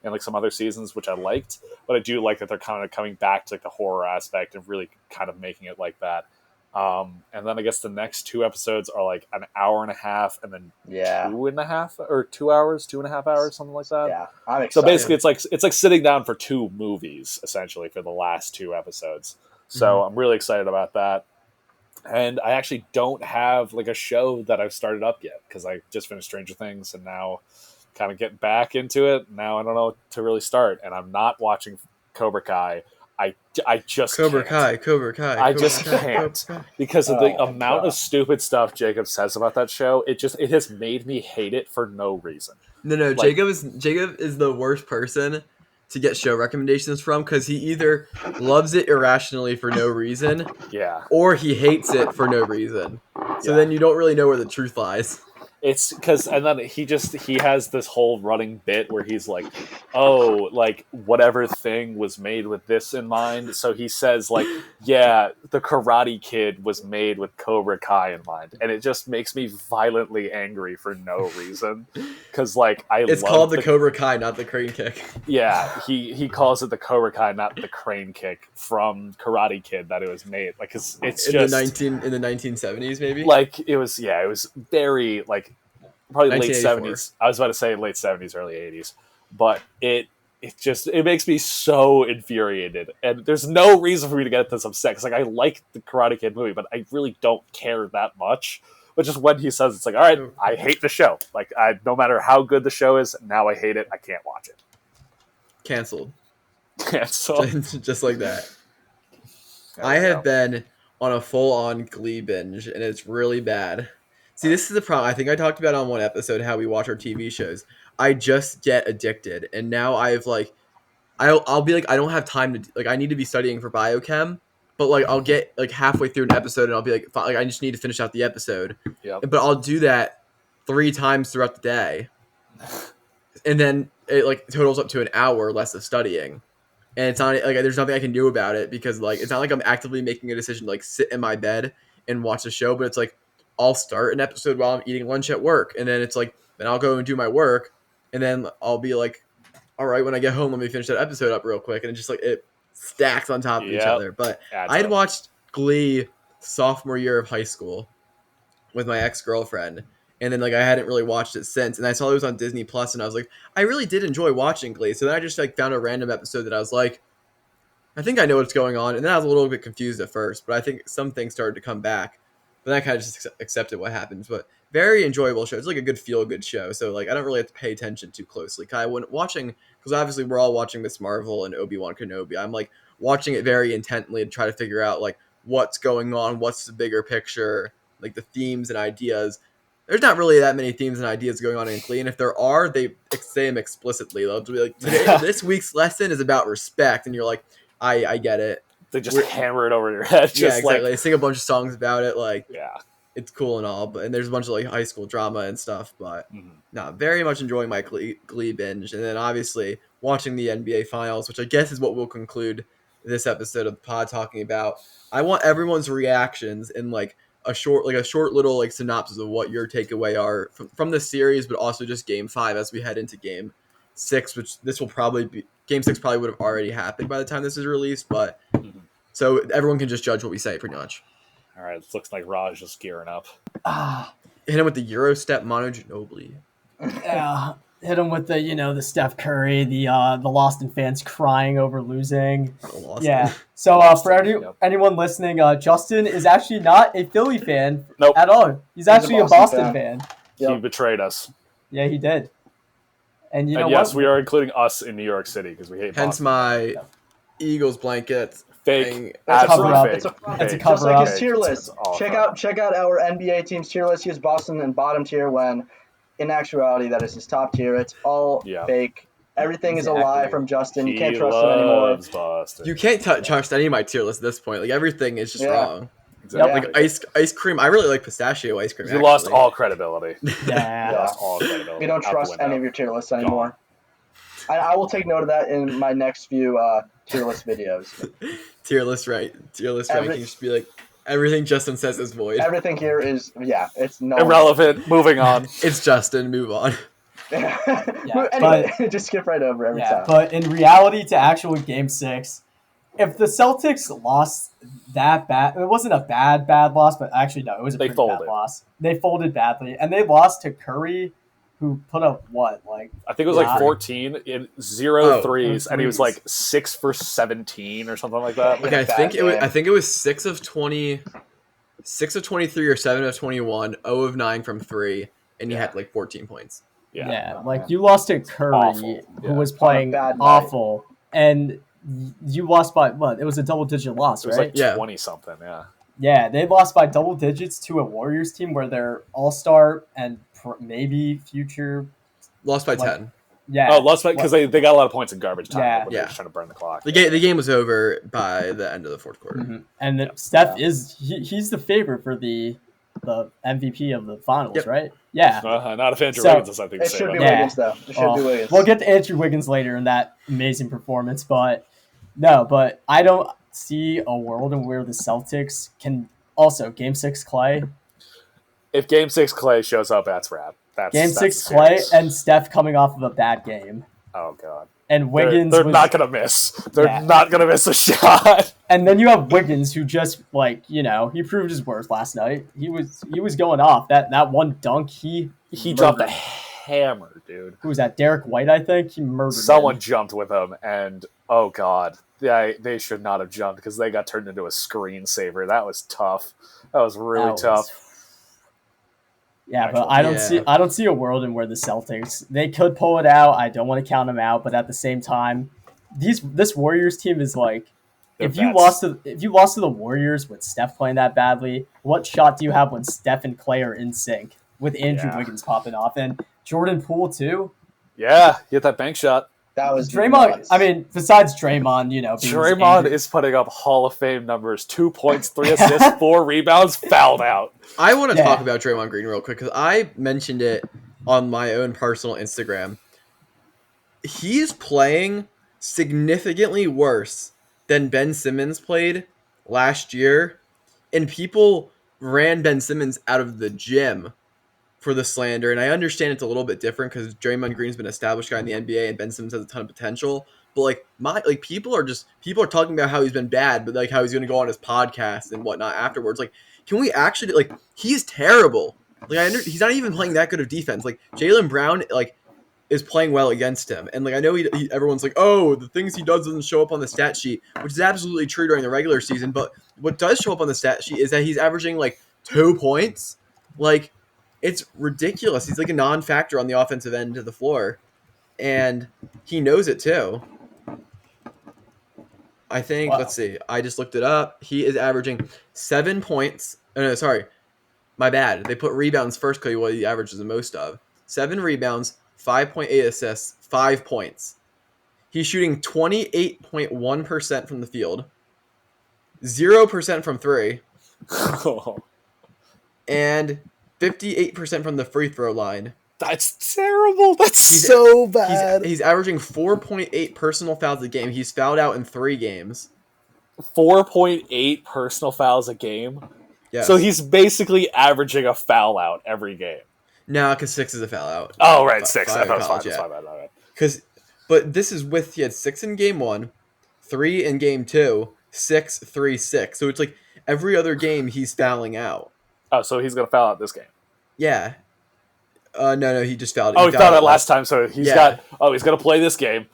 And like some other seasons, which I liked, but I do like that they're kind of coming back to like the horror aspect and really kind of making it like that. And then I guess the next 2 episodes are like an hour and a half, and then 2 hours, 2.5 hours, something like that. Yeah, I'm So excited. basically, it's like sitting down for 2 movies essentially for the last 2 episodes. So I'm really excited about that. And I actually don't have like a show that I've started up yet because I just finished Stranger Things and now kind of getting back into it. Now I don't know to really start, and I'm not watching Cobra Kai. I just Cobra can't. Kai. I just can't because of the Oh my amount God. of stupid stuff Jacob says about that show. It has made me hate it for no reason. No. Like- Jacob is the worst person to get show recommendations from because he either loves it irrationally for no reason Yeah, or he hates it for no reason. So Yeah. then you don't really know where the truth lies. It's because, and then he has this whole running bit where he's like, oh, like whatever thing was made with this in mind. So he says like, yeah, the Karate Kid was made with Cobra Kai in mind, and it just makes me violently angry for no reason. Because like It's called the Cobra Kai, not the crane kick. Yeah, he calls it the Cobra Kai, not the crane kick from Karate Kid that it was made. Like it's in just the 1970s maybe. like it was very like probably late 1984. 70s. I was about to say late 70s, early 80s, but it makes me so infuriated, and there's no reason for me to get this upset. Cause like I like the Karate Kid movie, but I really don't care that much. But just when he says it's like, all right, I hate the show. Like no matter how good the show is, now I hate it. I can't watch it. Canceled. So Just like that. I have been on a full-on Glee binge, and it's really bad. See, this is the problem. I think I talked about on one episode how we watch our TV shows. I just get addicted, and now I've like, I'll be like, I don't have time to like. I need to be studying for biochem, but like I'll get like halfway through an episode, and I'll be like, I just need to finish out the episode. Yep. But I'll do that 3 times throughout the day, and then it like totals up to an hour less of studying. And it's not like there's nothing I can do about it because like it's not like I'm actively making a decision to like sit in my bed and watch the show, but it's like I'll start an episode while I'm eating lunch at work, and then it's like then I'll go and do my work, and then I'll be like, all right, when I get home, let me finish that episode up real quick, and it's just like it stacks on top of each other. But I'd watched Glee sophomore year of high school with my ex-girlfriend, and then like I hadn't really watched it since, and I saw it was on Disney Plus, and I was like, I really did enjoy watching Glee. So then I just like found a random episode that I was like, I think I know what's going on, and then I was a little bit confused at first, but I think some things started to come back. But then I kind of just accepted what happens. But very enjoyable show. It's like a good feel-good show, so like I don't really have to pay attention too closely. When watching, because obviously we're all watching Miss Marvel and Obi-Wan Kenobi, I'm like watching it very intently to try to figure out like what's going on, what's the bigger picture, like the themes and ideas. There's not really that many themes and ideas going on in Glee, and if there are, they say them explicitly. They'll be like, today, this week's lesson is about respect, and you're like, I get it. They just hammer it over your head. Just yeah, exactly. like, they sing a bunch of songs about it. Like, yeah, it's cool and all, and there's a bunch of like high school drama and stuff. But no, very much enjoying my Glee binge, and then obviously watching the NBA Finals, which I guess is what we'll conclude this episode of the pod talking about. I want everyone's reactions in like a short little like synopsis of what your takeaway are from the series, but also just Game 5 as we head into Game 6, which this will probably be. Game 6 probably would have already happened by the time this is released, but so everyone can just judge what we say pretty much. All right, it looks like Raj just gearing up. Hit him with the Eurostep Manu Ginobili. Yeah, hit him with the Steph Curry, the Lost in fans crying over losing. Yeah. So for anyone listening, Justin is actually not a Philly fan at all. He's actually a Boston fan. He betrayed us. Yeah, he did. And you know yes, what? we are including us in New York City because we hate Hence Boston. my Eagles blanket. Fake. Absolutely Fake. It's a Just cover like up. his tier list. Check out our NBA team's tier list. He has Boston in bottom tier when, in actuality, that is his top tier. It's all fake. Everything is a lie from Justin. You can't trust him anymore. Boston. You can't trust any of my tier list at this point. Like everything is just wrong. Exactly. Like ice cream. I really like pistachio ice cream. You lost all credibility. Yeah. You lost all credibility. We don't trust any of your tier lists anymore. I will take note of that in my next few tier list videos. Tier list rankings just be like everything Justin says is void. Everything here is it's no irrelevant. Moving on. It's Justin. Move on. Anyway, just skip right over every time. But in reality, to actual Game 6, if the Celtics lost that bad, it wasn't a bad loss, but actually no, it was a pretty bad loss. They folded badly, and they lost to Curry, who put up what, like I think it was like 14 in 0 threes, and he was like 6 for 17 or something like that. Okay, I think it was 6 of 20, 6 of 23 or 7 of 21, 0 of 9 from 3, and he had like 14 points. Yeah, like you lost to Curry, who was playing awful, and you lost by what? It was a double-digit loss, right? It was like 20 something. Yeah. Yeah, they lost by double digits to a Warriors team where they're all-star and maybe future. Lost by 10. Yeah. Oh, lost by because they got a lot of points in garbage time. Yeah. They were just trying to burn the clock. The game was over by the end of the fourth quarter. Mm-hmm. And Steph is he's the favorite for the the MVP of the finals, Yep. right? Yeah. Not if Andrew So- Wiggins is, I think. It should be Yeah. Wiggins though. It should be Wiggins. We'll get to Andrew Wiggins later in that amazing performance, but I don't see a world in where the Celtics can also Game 6 Clay, If Game 6 Clay shows up, that's rap. Game That's 6 a Clay, series. and Steph coming off of a bad game, Oh god, and Wiggins They're was, not gonna miss. They're Yeah. not gonna miss a shot. and then you have Wiggins who just he proved his worth last night. He was going off that one dunk. He Dropped a murdered. hammer, dude. Who was that? Derek White, I think. He murdered Someone him. jumped with him, and oh god, they should not have jumped because they got turned into a screensaver. That was tough. That was really That was- tough. Yeah, but Actually, I don't see a world in where the Celtics they could pull it out. I don't want to count them out, but at the same time, this Warriors team is like They're if you vets. lost to the Warriors with Steph playing that badly, what shot do you have when Steph and Clay are in sync with Andrew Yeah. Wiggins popping off and Jordan Poole too? Yeah, get that bank shot. That was Draymond. nuts. I mean, besides Draymond, being Draymond Andrew- is putting up Hall of Fame numbers: 2 points, 3 assists, 4 rebounds, fouled out. I want to Yeah. talk about Draymond Green real quick because I mentioned it on my own personal Instagram. He's playing significantly worse than Ben Simmons played last year, and people ran Ben Simmons out of the gym for the slander. And I understand it's a little bit different because Draymond Green's been an established guy in the NBA, and Ben Simmons has a ton of potential. But people are talking about how he's been bad, but like how he's going to go on his podcast and whatnot afterwards. Like, can we actually he's terrible? He's not even playing that good of defense. Like Jaylen Brown is playing well against him, and I know everyone's like, oh, the things he does doesn't show up on the stat sheet, which is absolutely true during the regular season. But what does show up on the stat sheet is that he's averaging 2 points. It's ridiculous. He's a non-factor on the offensive end of the floor, and he knows it too. I think, Wow. let's see. I just looked it up. He is averaging 7 points. Oh, no, sorry. My bad. They put rebounds first because what he averages the most of. 7 rebounds, 5.8 assists, 5 points. He's shooting 28.1% from the field, 0% from 3, and 58% from the free throw line. That's terrible. That's He's- so bad. He's averaging 4.8 personal fouls a game. He's fouled out in 3 games. 4.8 personal fouls a game. Yes. So he's basically averaging a foul out every game. No, because 6 is a foul out. Oh, right, 6. Five That was college, fine. yeah. That's fine. All right. But this is with he had 6 in game 1, 3 in game 2, 6, 3, 6. So it's every other game he's fouling out. Oh, so he's going to foul out this game. Yeah. No, he just fouled. Oh, he fouled out last time, so he's Yeah. he's going to play this game.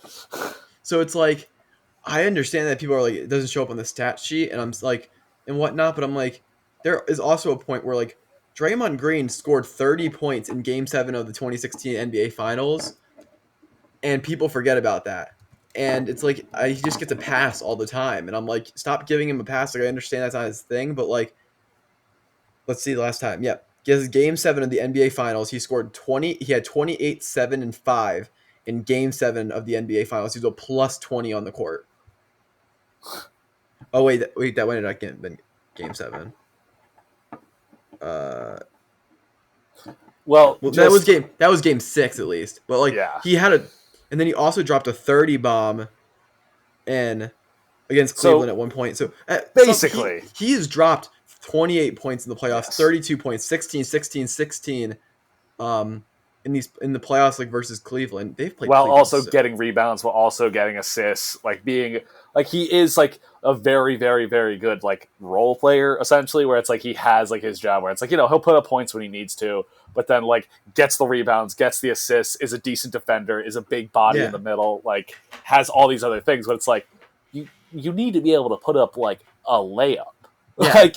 So it's I understand that people are it doesn't show up on the stat sheet, and I'm and whatnot, but I'm there is also a point where Draymond Green scored 30 points in Game 7 of the 2016 NBA Finals, and people forget about that. And it's he just gets a pass all the time, and I'm stop giving him a pass. I understand that's not his thing, but let's see the last time. Yep. Because Game 7 of the NBA Finals, he scored 20. He had 28, 7, and 5 in Game 7 of the NBA Finals. He was a plus 20 on the court. Oh, wait, that went in Game 7. Well, That was Game 6 at least. But Yeah. he had and then he also dropped a 30 bomb in against So, Cleveland at one point. So basically- he has dropped 28 points in the playoffs, Yes. 32 points, 16, 16, 16. In the playoffs versus Cleveland, they've played. while Cleveland also so- getting rebounds, while also getting assists, being he is a very, very, very good role player essentially, where it's he has his job where it's he'll put up points when he needs to, but then gets the rebounds, gets the assists, is a decent defender, is a big body Yeah. in the middle, has all these other things, but it's you need to be able to put up a layup. Yeah.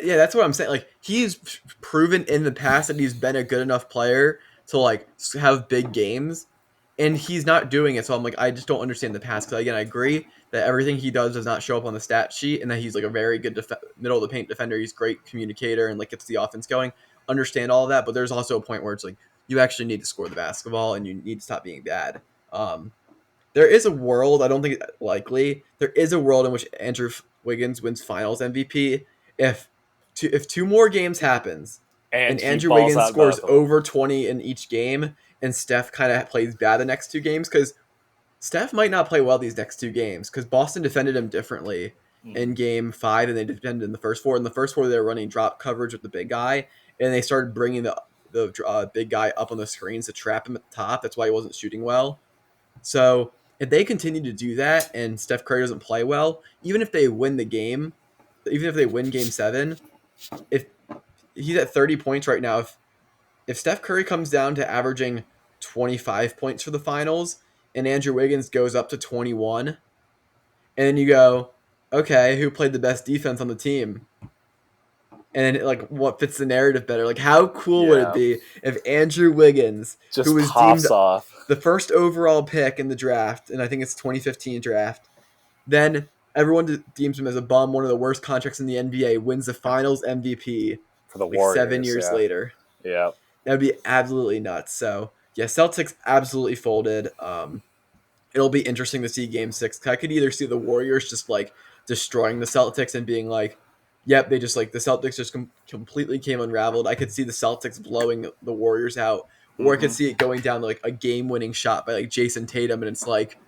Yeah, that's what I'm saying. He's proven in the past that he's been a good enough player to have big games, and he's not doing it. So I'm I just don't understand the pass. Because again, I agree that everything he does not show up on the stat sheet, and that he's a very good middle of the paint defender. He's a great communicator and gets the offense going. Understand all of that, but there's also a point where it's you actually need to score the basketball, and you need to stop being bad. There is a world, I don't think it's likely. There is a world in which Andrew Wiggins wins Finals MVP if 2 more games happens and he Andrew balls Wiggins out scores both of them. over 20 in each game, and Steph kind of plays bad the next 2 games because Steph might not play well these next 2 games because Boston defended him differently in game 5 than they defended in the first 4. In the first 4, they were running drop coverage with the big guy, and they started bringing the big guy up on the screens to trap him at the top. That's why he wasn't shooting well. So if they continue to do that and Steph Curry doesn't play well, even if they win the game, even if they win game 7, if he's at 30 points right now, if Steph Curry comes down to averaging 25 points for the finals and Andrew Wiggins goes up to 21, and then you go, okay, who played the best defense on the team? And like, what fits the narrative better? Like, how cool would it be if Andrew Wiggins, just who was pops deemed off the first overall pick in the draft, and I think it's 2015 draft, then everyone deems him as a bum, one of the worst contracts in the NBA, wins the Finals MVP for the like Warriors 7 years yeah. later. Yeah, That would be absolutely nuts. So yeah, Celtics absolutely folded. It'll be interesting to see Game 6. I could either see the Warriors just like destroying the Celtics and being like, yep, they just like the Celtics just completely came unraveled. I could see the Celtics blowing the Warriors out, or I could see it going down to like a game-winning shot by like Jason Tatum, and it's like,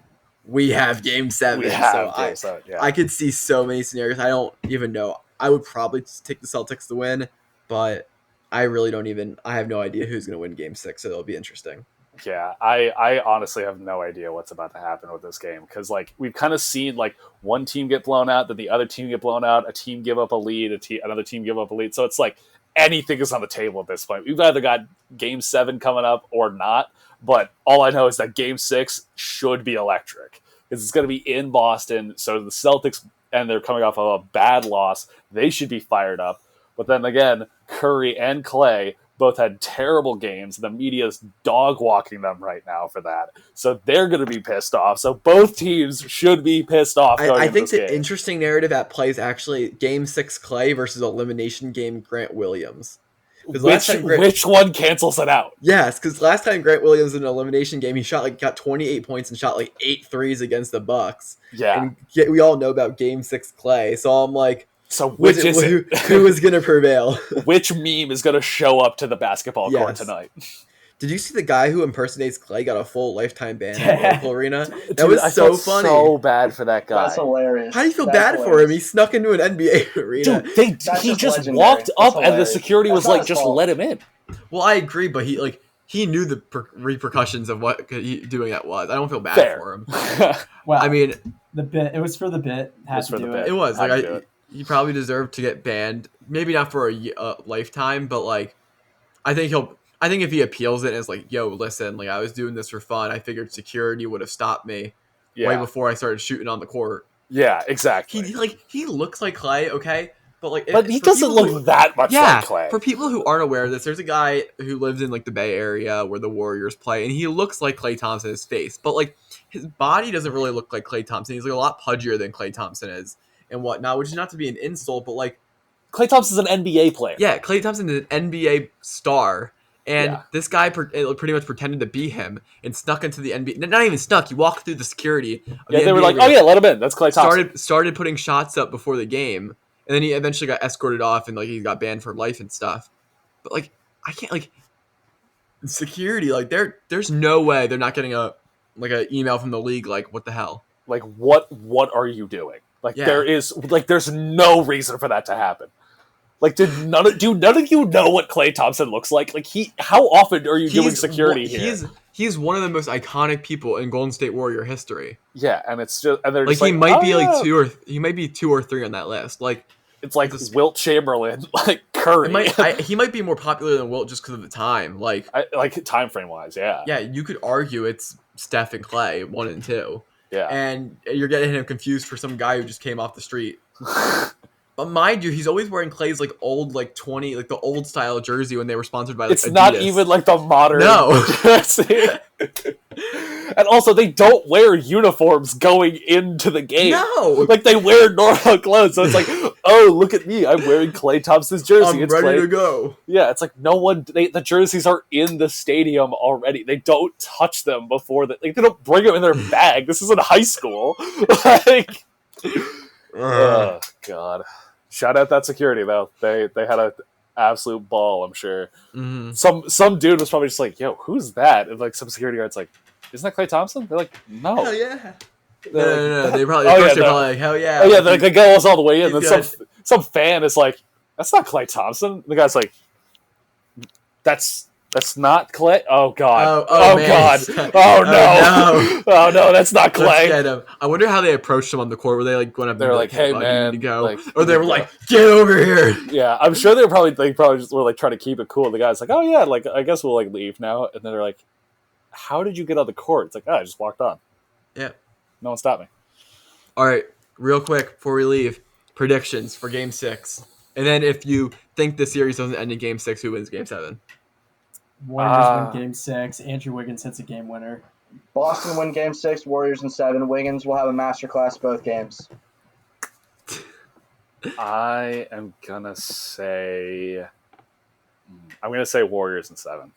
we have Game 7. we have So Game 7, yeah. I could see so many scenarios. I don't even know. I would probably just take the Celtics to win, but I really don't even. I have no idea who's going to win Game 6, so it'll be interesting. Yeah, I honestly have no idea what's about to happen with this game because like we've kind of seen like one team get blown out, then the other team get blown out, a team give up a lead, another team give up a lead. So it's like anything is on the table at this point. We've either got Game 7 coming up or not, but all I know is that Game 6 should be electric because it's going to be in Boston. So the Celtics, and they're coming off of a bad loss, they should be fired up. But then again, Curry and Clay both had terrible games. The media's dog walking them right now for that. So they're going to be pissed off. So both teams should be pissed off. I think the game. interesting narrative at play is actually Game 6 Clay versus elimination game Grant Williams. Which one cancels it out? Yes, because last time Grant Williams in an elimination game, he got 28 points and shot like 8 threes against the Bucks. Yeah. And we all know about Game 6 Clay. So I'm like, so who is going to prevail? Which meme is going to show up to the basketball court tonight? Did you see the guy who impersonates Clay got a full lifetime ban at Oracle Arena? That Dude, was so funny. So bad for that guy. That's hilarious. How do you feel bad for him? He snuck into an NBA arena. Dude, he just walked up and the security was like, just let him in. Well, I agree, but he knew the repercussions of what doing that was. I don't feel bad for him. Well, I mean, the bit. It was for the bit. Had to do it. It was he probably deserved to get banned. Maybe not for a lifetime, but like, I think if he appeals it and is like, yo, listen, like I was doing this for fun. I figured security would have stopped me way before I started shooting on the court. Yeah, exactly. He looks like Clay, okay? But he doesn't look that much like Clay. For people who aren't aware of this, there's a guy who lives in like the Bay Area where the Warriors play, and he looks like Klay Thompson, his face. But like his body doesn't really look like Klay Thompson. He's like a lot pudgier than Klay Thompson is and whatnot, which is not to be an insult, but like Klay Thompson's an NBA player. Yeah, Klay Thompson is an NBA star. And this guy pretty much pretended to be him and snuck into the NBA. Not even snuck. He walked through the security. Yeah, they were like, "Oh yeah, let him in." That's Klay Thompson. Started putting shots up before the game, and then he eventually got escorted off, and like he got banned for life and stuff. But like, I can't like security. Like, there's no way they're not getting an email from the league. Like, what the hell? Like, what are you doing? Like, there's no reason for that to happen. Like, do none of you know what Klay Thompson looks like? Like, how often are you doing security here? He's one of the most iconic people in Golden State Warrior history. Yeah, and it's just and they're like just he might be he might be 2 or 3 on that list. Like it's like Wilt Chamberlain, like Curry. He might be more popular than Wilt just because of the time. Like time frame wise, yeah. Yeah, you could argue it's Steph and Klay 1 and 2. Yeah, and you're getting him confused for some guy who just came off the street. But mind you, he's always wearing Klay's like old, like 20, like the old style jersey when they were sponsored by. Like, it's Adidas. not even like the modern. No. Jersey. And also, they don't wear uniforms going into the game. No, like they wear normal clothes. So it's like, oh, look at me, I'm wearing Klay Thompson's jersey. I'm ready to go. Yeah, it's like no one. The jerseys are in the stadium already. They don't touch them before that. Like they don't bring them in their bag. This isn't high school. Like, oh God. Shout out that security though. They had absolute ball, I'm sure. Mhm. Some dude was probably just like, yo, who's that? And like some security guard's like, isn't that Klay Thompson? They're like, no. Hell yeah. They're No. like, They probably, Oh, of yeah, course they're no. probably like, hell yeah. oh yeah, they go us all the way in. He's Then some fan is like, that's not Klay Thompson. The guy's like, that's not Klay. Oh god. man. God. Oh no. Oh no, that's not Let's Klay. get him. I wonder how they approached him on the court. Were they like going up? They were like, hey, "Hey, bud, you man, need to go," like, or they were you like, get over here. Yeah, I'm sure they probably just were like trying to keep it cool. The guy's like, oh yeah, like I guess we'll like leave now. And then they're like, how did you get on the court? It's like, oh, I just walked on. Yeah. No one stopped me. All right, real quick before we leave, predictions for Game 6, and then if you think the series doesn't end in Game 6, who wins Game 7? Warriors win Game 6. Andrew Wiggins hits a game winner. Boston win Game 6, Warriors in 7. Wiggins will have a masterclass both games. I am gonna say, Warriors in 7.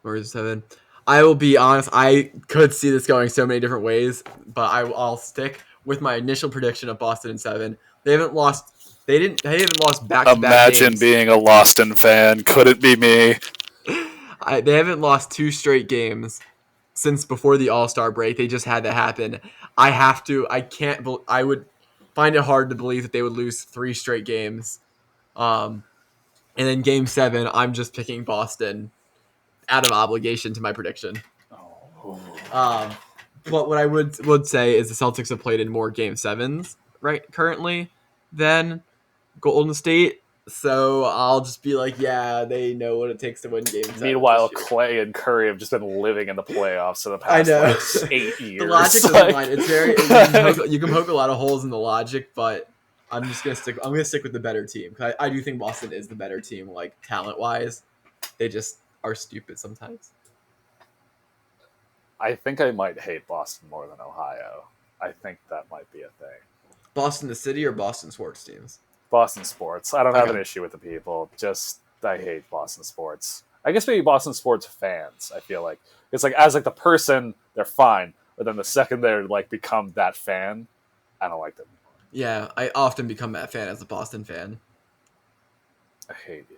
Warriors in 7. I will be honest. I could see this going so many different ways, but I'll stick with my initial prediction of Boston in 7. They haven't lost. They haven't lost back-to-back Imagine games. being a Loston fan. Could it be me? They haven't lost 2 straight games since before the All-Star break. They just had that happen. I would find it hard to believe that they would lose 3 straight games. And then Game 7, I'm just picking Boston out of obligation to my prediction. But what I would say is the Celtics have played in more Game 7s currently than Golden State. So I'll just be like, yeah, they know what it takes to win Game 7. Meanwhile, this year. Clay and Curry have just been living in the playoffs for the past like 8 years. The logic doesn't Like- line. It's very you can poke a lot of holes in the logic, but I'm gonna stick with the better team. 'Cause I do think Boston is the better team, like talent wise. They just are stupid sometimes. I think I might hate Boston more than Ohio. I think that might be a thing. Boston the city or Boston sports teams? Boston sports. I don't have Okay. an issue with the people. Just I hate Boston sports. I guess maybe Boston sports fans. I feel like it's like as like the person they're fine, but then the second they're like become that fan, I don't like them. Yeah, I often become that fan as a Boston fan. I hate you.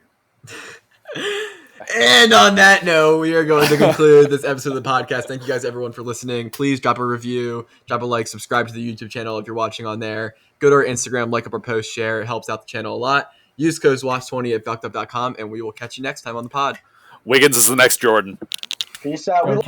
And on that note, we are going to conclude this episode of the podcast. Thank you guys, everyone, for listening. Please drop a review, drop a like, subscribe to the YouTube channel if you're watching on there. Go to our Instagram, like up our post, share. It helps out the channel a lot. Use code WATCH20 at fuckedup.com, and we will catch you next time on the pod. Wiggins is the next Jordan. Peace out. We